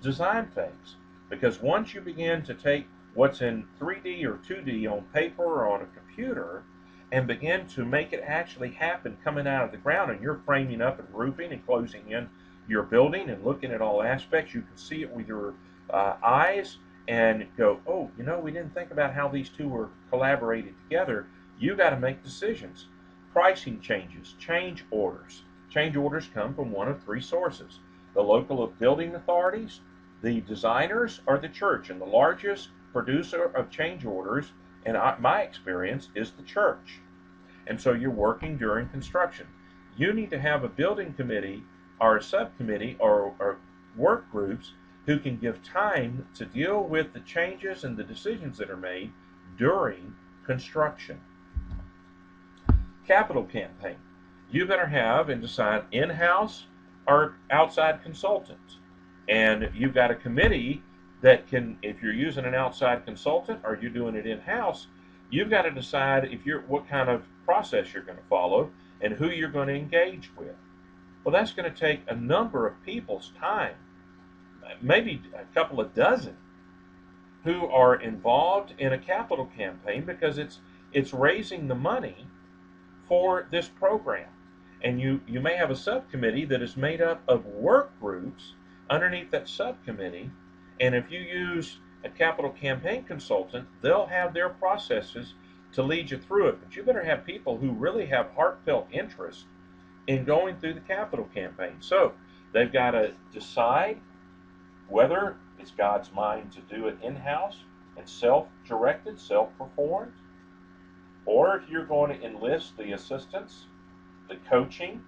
design phase. Because once you begin to take what's in 3D or 2D on paper or on a computer and begin to make it actually happen coming out of the ground, and you're framing up and roofing and closing in your building and looking at all aspects, you can see it with your eyes and go, oh, you know, we didn't think about how these two were collaborated together. You got to make decisions. Pricing changes, change orders. Change orders come from one of 3 sources: the local building authorities, the designers, or the church. And the largest producer of change orders, in my experience, is the church. And so you're working during construction. You need to have a building committee or a subcommittee or work groups who can give time to deal with the changes and the decisions that are made during construction. Capital campaign. You better have and decide in-house or outside consultants. And you've got a committee that can, if you're using an outside consultant or you're doing it in-house, you've got to decide what kind of process you're going to follow and who you're going to engage with. Well, that's going to take a number of people's time, maybe a couple of dozen, who are involved in a capital campaign because it's raising the money for this program. And you may have a subcommittee that is made up of work groups underneath that subcommittee, and if you use a capital campaign consultant, they'll have their processes to lead you through it. But you better have people who really have heartfelt interest in going through the capital campaign. So they've got to decide whether it's God's mind to do it in-house and self-directed, self-performed, or if you're going to enlist the assistance, the coaching,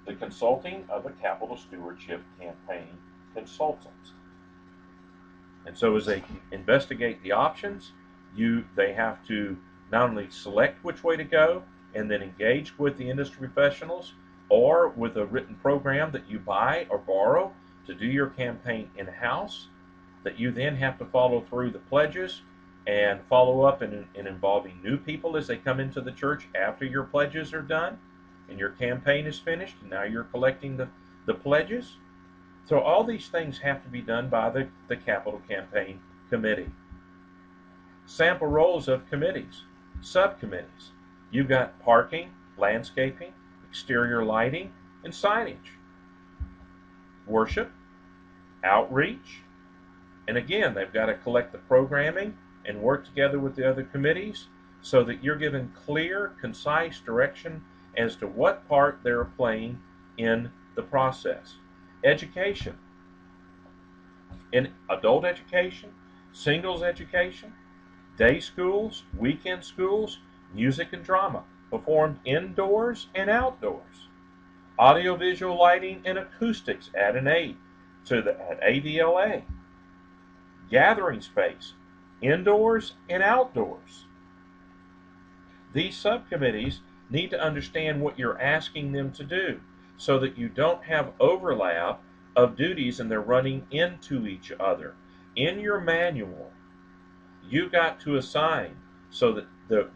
the consulting of a capital stewardship campaign consultant. And so as they investigate the options, they have to not only select which way to go and then engage with the industry professionals or with a written program that you buy or borrow to do your campaign in-house, that you then have to follow through the pledges and follow up in involving new people as they come into the church after your pledges are done and your campaign is finished, and now you're collecting the pledges. So all these things have to be done by the capital campaign committee. Sample roles of committees, subcommittees. You've got parking landscaping, exterior lighting, and signage. Worship, outreach, and again, they've got to collect the programming and work together with the other committees so that you're given clear, concise direction as to what part they're playing in the process. Education. In adult education, singles education, day schools, weekend schools, music and drama, performed indoors and outdoors. Audiovisual lighting and acoustics at an aid to the at ADLA. Gathering space, indoors and outdoors. These subcommittees need to understand what you're asking them to do so that you don't have overlap of duties and they're running into each other. In your manual, you got to assign so that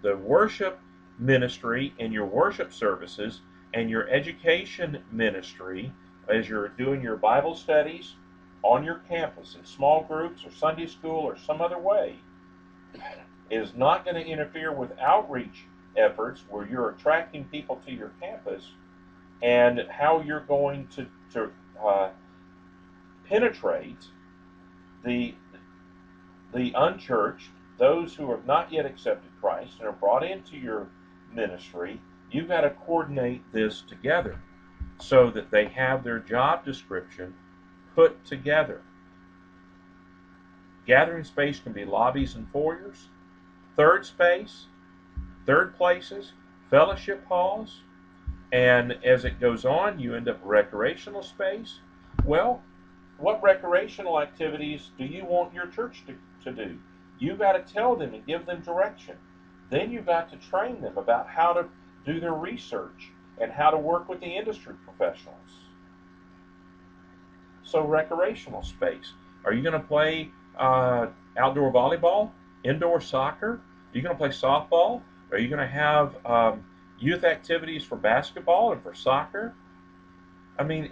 the worship ministry and your worship services and your education ministry, as you're doing your Bible studies on your campus in small groups or Sunday school or some other way, is not going to interfere with outreach efforts where you're attracting people to your campus, and how you're going to penetrate the unchurched, those who have not yet accepted Christ and are brought into your ministry. You've got to coordinate this together so that they have their job description put together. Gathering space can be lobbies and foyers, third space, third places, fellowship halls, and as it goes on, you end up recreational space. Well, what recreational activities do you want your church to do? You've got to tell them and give them direction. Then you've got to train them about how to do their research and how to work with the industry professionals. So recreational space. Are you going to play outdoor volleyball, indoor soccer? Are you going to play softball? Are you going to have youth activities for basketball and for soccer? I mean,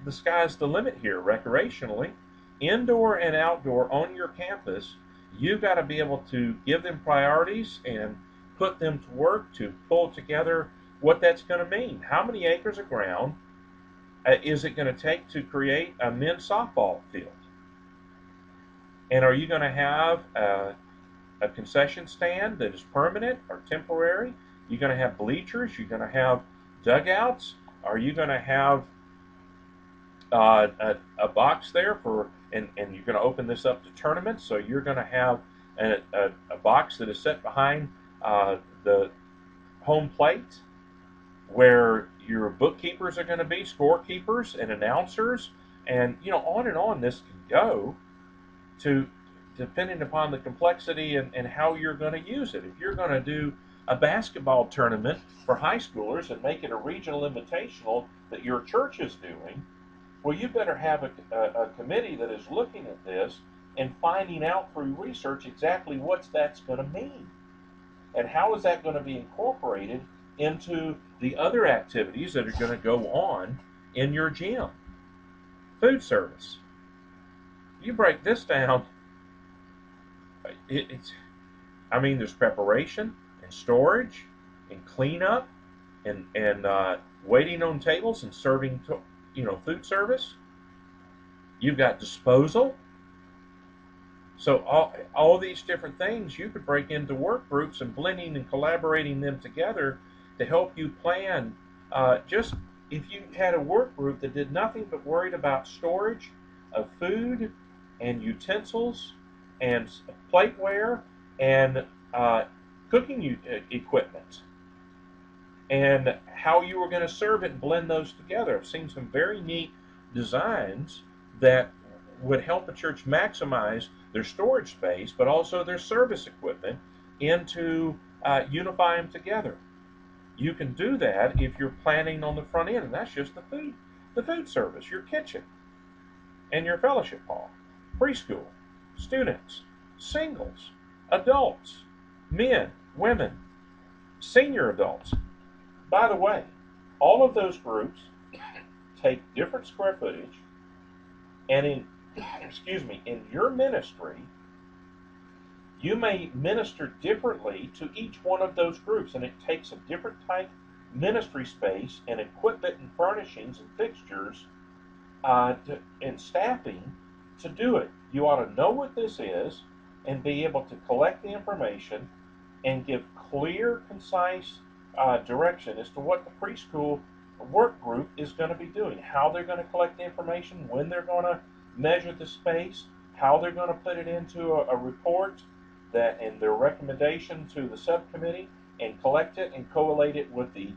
the sky's the limit here recreationally. Indoor and outdoor on your campus, you've got to be able to give them priorities and put them to work to pull together what that's going to mean. How many acres of ground is it going to take to create a men's softball field? And are you going to have a concession stand that is permanent or temporary? You're going to have bleachers? You're going to have dugouts? Are you going to have a box there for, and you're going to open this up to tournaments? So you're going to have a box that is set behind the home plate where your bookkeepers are going to be, scorekeepers and announcers, and on this can go to depending upon the complexity and how you're going to use it. If you're going to do a basketball tournament for high schoolers and make it a regional invitational that your church is doing, well, you better have a committee that is looking at this and finding out through research exactly what that's going to mean. And how is that going to be incorporated into the other activities that are going to go on in your gym? Food service. You break this down, there's preparation and storage and cleanup and waiting on tables and serving food service. You've got disposal. So all these different things you could break into work groups and blending and collaborating them together to help you plan. Just if you had a work group that did nothing but worried about storage of food and utensils and plateware and cooking equipment and how you were going to serve it and blend those together. I've seen some very neat designs that would help a church maximize their storage space, but also their service equipment into unify them together. You can do that if you're planning on the front end, and that's just the food service, your kitchen, and your fellowship hall, preschool, students, singles, adults, men, women, senior adults. By the way, all of those groups take different square footage, and in your ministry, you may minister differently to each one of those groups, and it takes a different type ministry space and equipment and furnishings and fixtures and staffing to do it. You ought to know what this is and be able to collect the information and give clear, concise direction as to what the preschool work group is going to be doing, how they're going to collect the information, when they're going to measure the space, how they're going to put it into a report that and their recommendation to the subcommittee, and collect it and collate it with the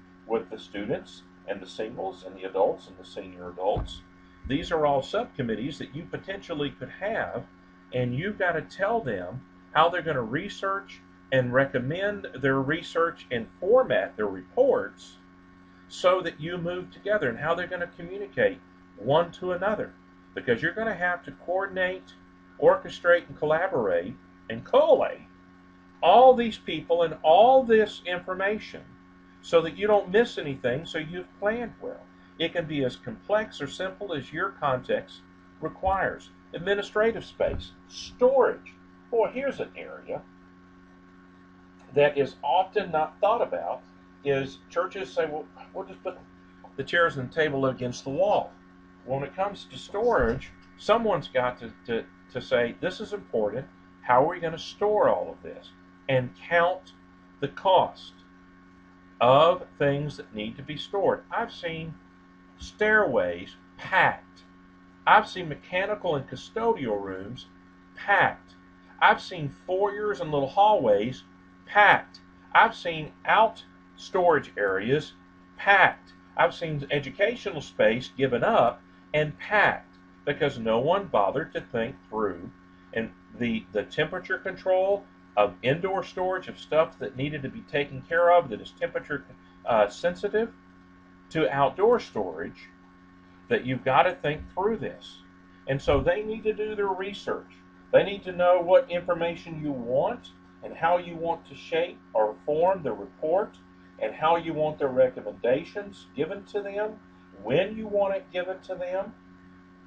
students and the singles and the adults and the senior adults. These are all subcommittees that you potentially could have, and you've got to tell them how they're going to research and recommend their research and format their reports so that you move together, and how they're going to communicate one to another, because you're going to have to coordinate, orchestrate, and collaborate and collate all these people and all this information so that you don't miss anything, so you've planned well. It can be as complex or simple as your context requires. Administrative space, storage. Boy, here's an area that is often not thought about. Is churches say, well, we'll just put the chairs and the table against the wall. When it comes to storage, someone's got to say, this is important. How are we going to store all of this? And count the cost of things that need to be stored. I've seen stairways packed. I've seen mechanical and custodial rooms packed. I've seen foyers and little hallways packed. I've seen out storage areas packed. I've seen educational space given up and packed because no one bothered to think through and the temperature control of indoor storage of stuff that needed to be taken care of that is temperature sensitive to outdoor storage, that you've got to think through this. And so they need to do their research. They need to know what information you want and how you want to shape or form the report and how you want their recommendations given to them, when you want it given to them.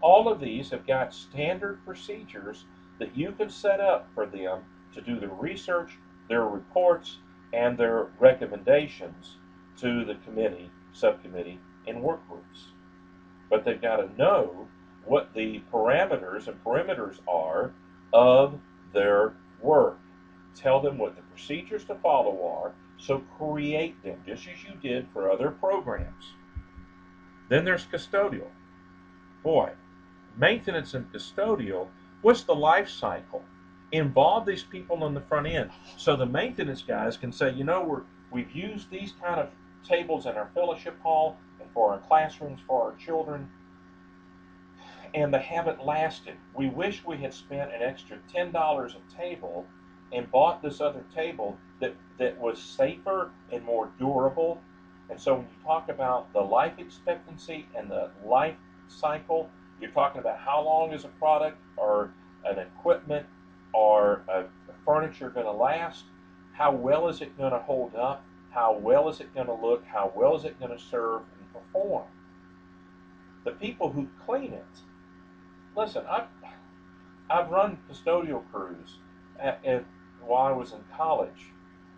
All of these have got standard procedures that you can set up for them to do their research, their reports, and their recommendations to the committee, subcommittee, and work groups. But they've got to know what the parameters and perimeters are of their work. Tell them what the procedures to follow are, so create them, just as you did for other programs. Then there's custodial. Boy, maintenance and custodial, what's the life cycle? Involve these people on the front end so the maintenance guys can say, we've used these kind of tables in our fellowship hall and for our classrooms for our children, and they haven't lasted. We wish we had spent an extra $10 a table and bought this other table that was safer and more durable. And so when you talk about the life expectancy and the life cycle, you're talking about how long is a product or an equipment or a furniture going to last, how well is it going to hold up, how well is it going to look, how well is it going to serve and perform. The people who clean it, listen, I've run custodial crews while I was in college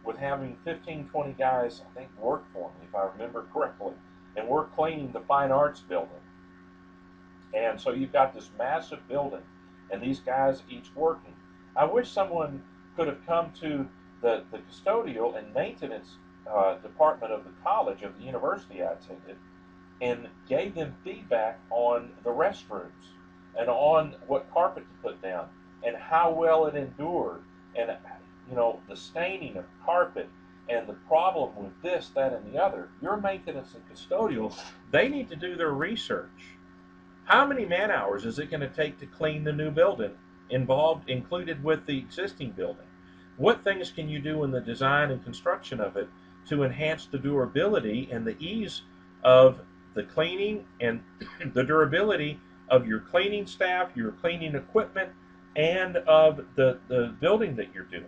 with having 15, 20 guys, I think, work for me, if I remember correctly, and we're cleaning the fine arts building. And so you've got this massive building, and these guys each working. I wish someone could have come to the custodial and maintenance department of the college, of the university I attended, and gave them feedback on the restrooms and on what carpet to put down and how well it endured, and the staining of carpet and the problem with this, that, and the other. Your maintenance and custodial, they need to do their research. How many man hours is it going to take to clean the new building included with the existing building? What things can you do in the design and construction of it to enhance the durability and the ease of the cleaning and the durability of your cleaning staff, your cleaning equipment, and of the building that you're doing?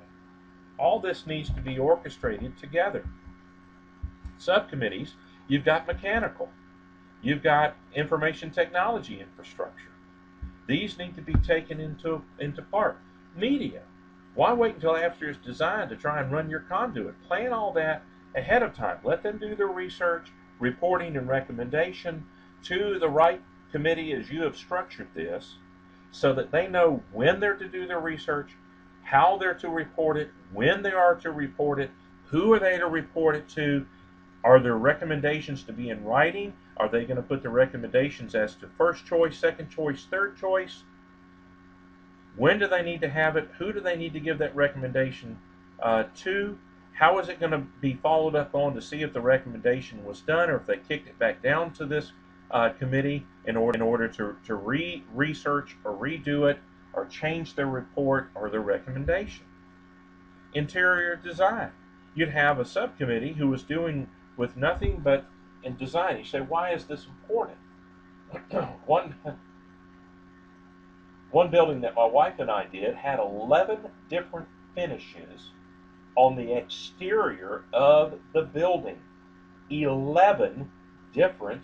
All this needs to be orchestrated together. Subcommittees, you've got mechanical. You've got information technology infrastructure. These need to be taken into part. Media. Why wait until after it's designed to try and run your conduit? Plan all that ahead of time. Let them do their research, reporting, and recommendation to the right committee as you have structured this, so that they know when they're to do their research, how they're to report it, when they are to report it, who are they to report it to. Are there recommendations to be in writing? Are they going to put the recommendations as to first choice, second choice, third choice? When do they need to have it? Who do they need to give that recommendation to? How is it going to be followed up on to see if the recommendation was done, or if they kicked it back down to this committee in order to research or redo it or change their report or their recommendation? Interior design. You'd have a subcommittee who was doing with nothing but in design. You say, why is this important? One building that my wife and I did had 11 different finishes on the exterior of the building. 11 different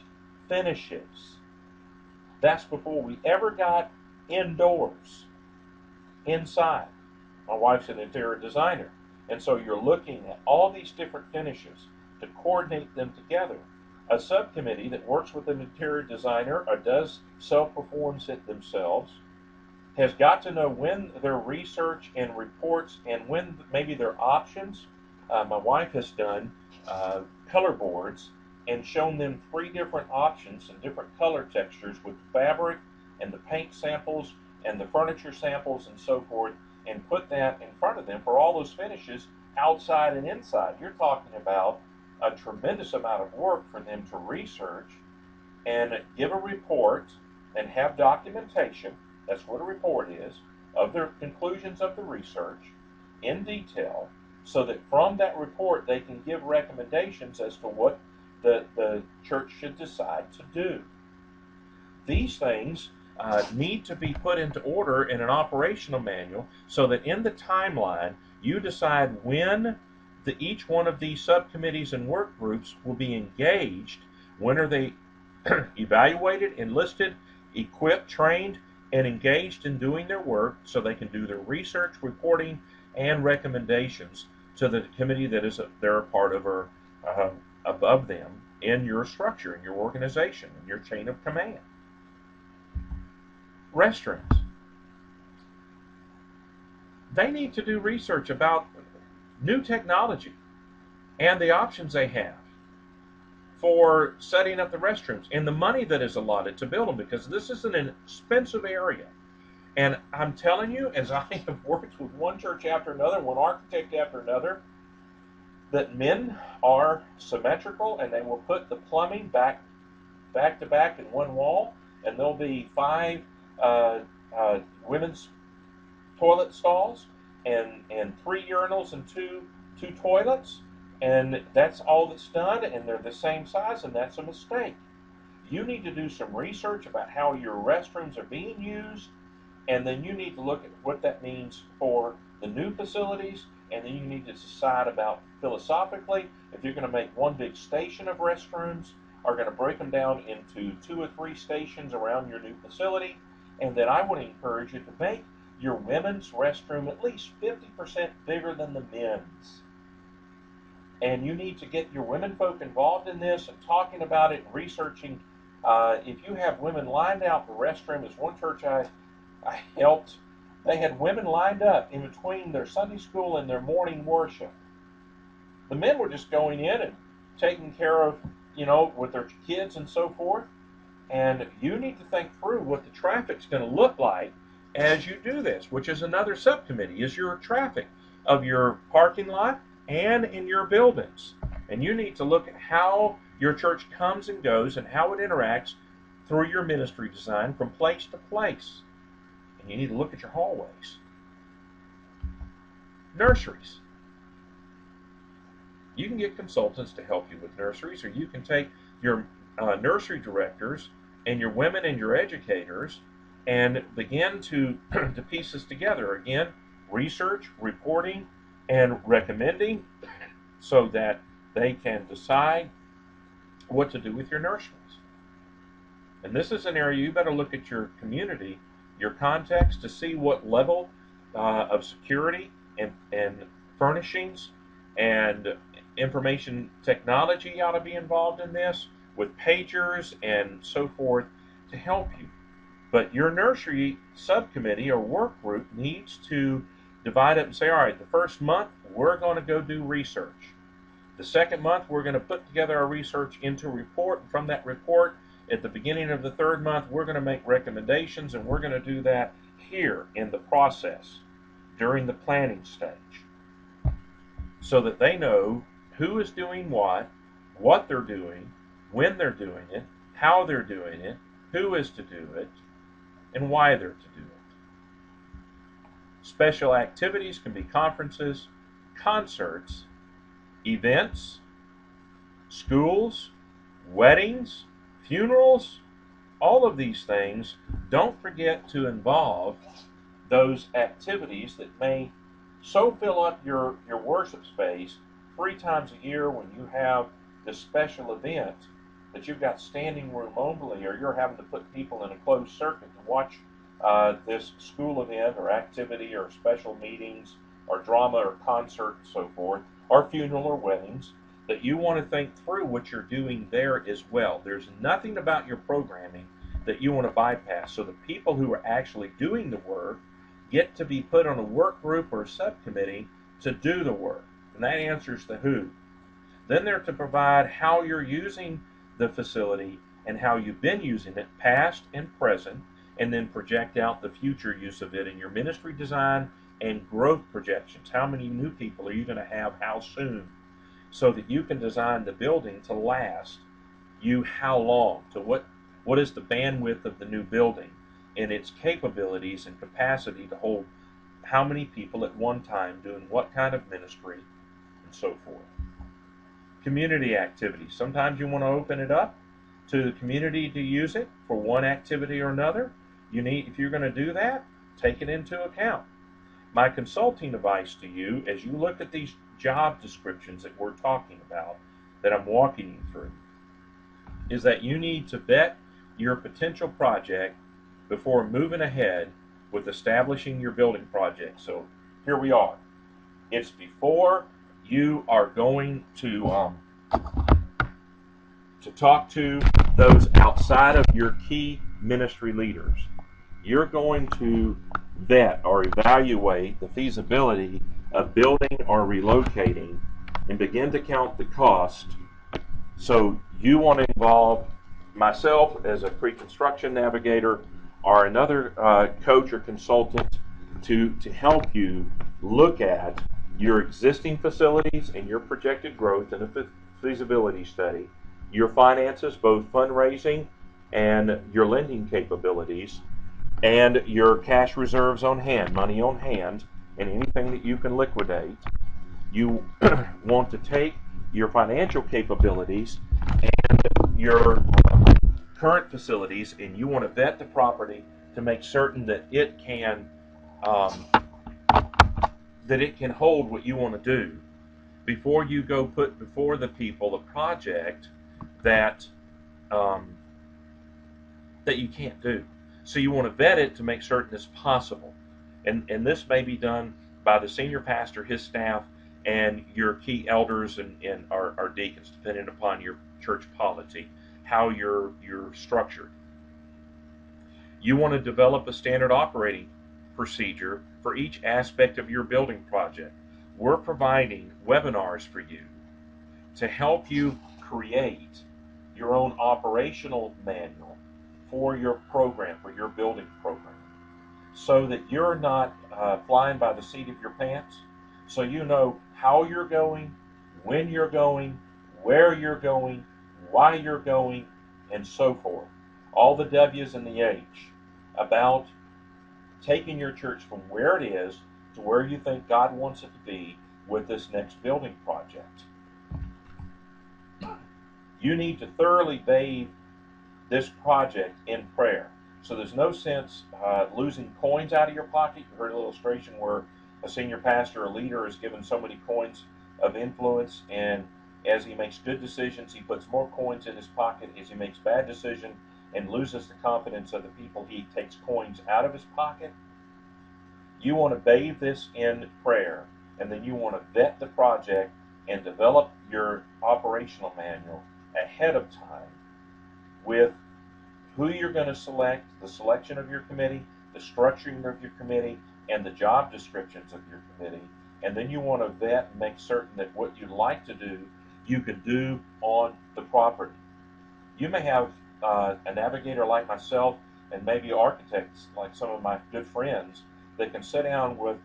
finishes. That's before we ever got indoors, inside. My wife's an interior designer, and so you're looking at all these different finishes to coordinate them together. A subcommittee that works with an interior designer or does self-performs it themselves has got to know when their research and reports and when maybe their options. My wife has done color boards and shown them 3 different options and different color textures with fabric and the paint samples and the furniture samples and so forth, and put that in front of them for all those finishes outside and inside. You're talking about a tremendous amount of work for them to research and give a report and have documentation. That's what a report is, of their conclusions of the research in detail, so that from that report they can give recommendations as to what the church should decide to do. These things need to be put into order in an operational manual, so that in the timeline you decide when each one of these subcommittees and work groups will be engaged. When are they evaluated, enlisted, equipped, trained, and engaged in doing their work, so they can do their research, reporting, and recommendations to the committee that is they're a part of or above them in your structure, in your organization, in your chain of command. Restrooms. They need to do research about new technology and the options they have for setting up the restrooms and the money that is allotted to build them, because this is an expensive area. And I'm telling you, as I have worked with one church after another, one architect after another, that men are symmetrical, and they will put the plumbing back to back in one wall, and there'll be 5 women's toilet stalls and 3 urinals and two toilets, and that's all that's done, and they're the same size, and that's a mistake. You need to do some research about how your restrooms are being used, and then you need to look at what that means for the new facilities, and then you need to decide about philosophically if you're going to make one big station of restrooms, or going to break them down into 2 or 3 stations around your new facility. And then I would encourage you to make your women's restroom at least 50% bigger than the men's. And you need to get your women folk involved in this and talking about it and researching. If you have women lined out the restroom, there's one church I helped, they had women lined up in between their Sunday school and their morning worship. The men were just going in and taking care of, with their kids and so forth. And you need to think through what the traffic's going to look like as you do this, which is another subcommittee, is your traffic of your parking lot and in your buildings. And you need to look at how your church comes and goes and how it interacts through your ministry design from place to place. And you need to look at your hallways. Nurseries. You can get consultants to help you with nurseries, or you can take your nursery directors and your women and your educators and begin to piece this together. Again, research, reporting, and recommending, so that they can decide what to do with your nurseries. And this is an area you better look at your community, your context, to see what level of security and furnishings and Information technology ought to be involved in this with pagers and so forth to help you. But your nursery subcommittee or work group needs to divide up and say, all right, the first month we're going to go do research. The second month we're going to put together our research into a report. And from that report, at the beginning of the third month, we're going to make recommendations, and we're going to do that here in the process during the planning stage so that they know who is doing what they're doing, when they're doing it, how they're doing it, who is to do it, and why they're to do it. Special activities can be conferences, concerts, events, schools, weddings, funerals, all of these things. Don't forget to involve those activities that may so fill up your worship space 3 times a year when you have this special event that you've got standing room only, or you're having to put people in a closed circuit to watch this school event or activity or special meetings or drama or concert and so forth, or funeral or weddings, that you want to think through what you're doing there as well. There's nothing about your programming that you want to bypass. So the people who are actually doing the work get to be put on a work group or a subcommittee to do the work. And that answers the who. Then they're to provide how you're using the facility and how you've been using it, past and present, and then project out the future use of it in your ministry design and growth projections. How many new people are you going to have, how soon, so that you can design the building to last you how long, to what is the bandwidth of the new building and its capabilities and capacity to hold how many people at one time doing what kind of ministry and so forth. Community activities. Sometimes you want to open it up to the community to use it for one activity or another. If you're going to do that, take it into account. My consulting advice to you as you look at these job descriptions that we're talking about, that I'm walking you through, is that you need to vet your potential project before moving ahead with establishing your building project. So here we are. It's before you are going to talk to those outside of your key ministry leaders. You're going to vet or evaluate the feasibility of building or relocating and begin to count the cost. So you want to involve myself as a pre-construction navigator or another coach or consultant to help you look at your existing facilities and your projected growth in a feasibility study, your finances, both fundraising and your lending capabilities, and your cash reserves on hand, money on hand, and anything that you can liquidate. You want to take your financial capabilities and your current facilities, and you want to vet the property to make certain that it can hold what you want to do before you go put before the people a project that that you can't do. So you want to vet it to make certain it's possible. And this may be done by the senior pastor, his staff, and your key elders and our deacons, depending upon your church polity, how you're structured. You want to develop a standard operating procedure for each aspect of your building project. We're providing webinars for you to help you create your own operational manual for your program, for your building program, so that you're not flying by the seat of your pants, so you know how you're going, when you're going, where you're going, why you're going, and so forth. All the W's and the H about taking your church from where it is to where you think God wants it to be with this next building project. You need to thoroughly bathe this project in prayer. So there's no sense losing coins out of your pocket. You heard an illustration where a senior pastor or leader is given so many coins of influence, and as he makes good decisions, he puts more coins in his pocket. As he makes bad decisions and loses the confidence of the people, he takes coins out of his pocket. You want to bathe this in prayer, and then you want to vet the project and develop your operational manual ahead of time with who you're going to select, the selection of your committee, the structuring of your committee, and the job descriptions of your committee. And then you want to vet and make certain that what you'd like to do, you can do on the property. You may have a navigator like myself and maybe architects like some of my good friends that can sit down with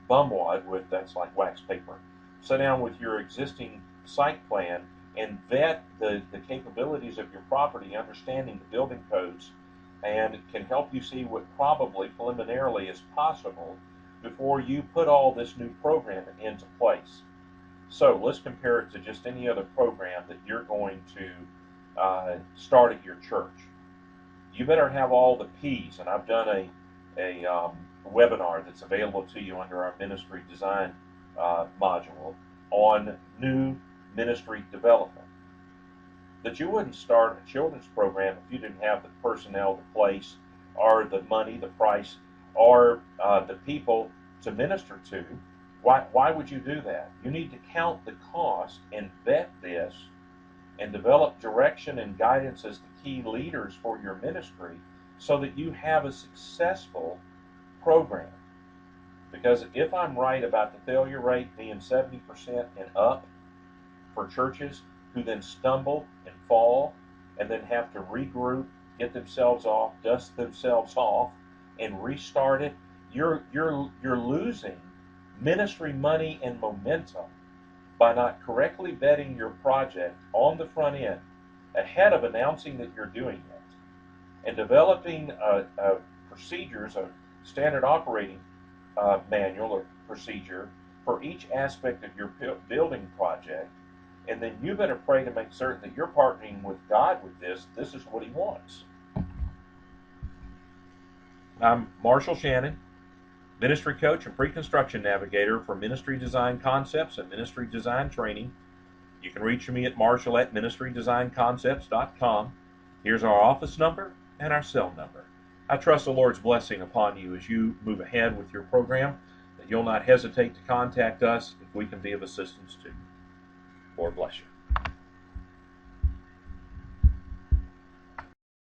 bumwad, that's like wax paper, sit down with your existing site plan and vet the capabilities of your property, understanding the building codes, and can help you see what probably preliminarily is possible before you put all this new program into place. So let's compare it to just any other program that you're going to start at your church. You better have all the P's, and I've done a webinar that's available to you under our ministry design module on new ministry development. That you wouldn't start a children's program if you didn't have the personnel, the place, or the money, the price, or the people to minister to. Why would you do that? You need to count the cost and vet this and develop direction and guidance as the key leaders for your ministry so that you have a successful program. Because if I'm right about the failure rate being 70% and up for churches who then stumble and fall and then have to regroup, get themselves off, dust themselves off, and restart it, you're losing ministry money and momentum by not correctly vetting your project on the front end ahead of announcing that you're doing it, and developing procedures, a standard operating manual or procedure for each aspect of your building project. And then you better pray to make certain that you're partnering with God with this. This is what He wants. I'm Marshall Shannon, ministry coach and pre-construction navigator for Ministry Design Concepts and Ministry Design Training. You can reach me at marshall@ministrydesignconcepts.com. Here's our office number and our cell number. I trust the Lord's blessing upon you as you move ahead with your program, that you'll not hesitate to contact us if we can be of assistance to you. Lord bless you.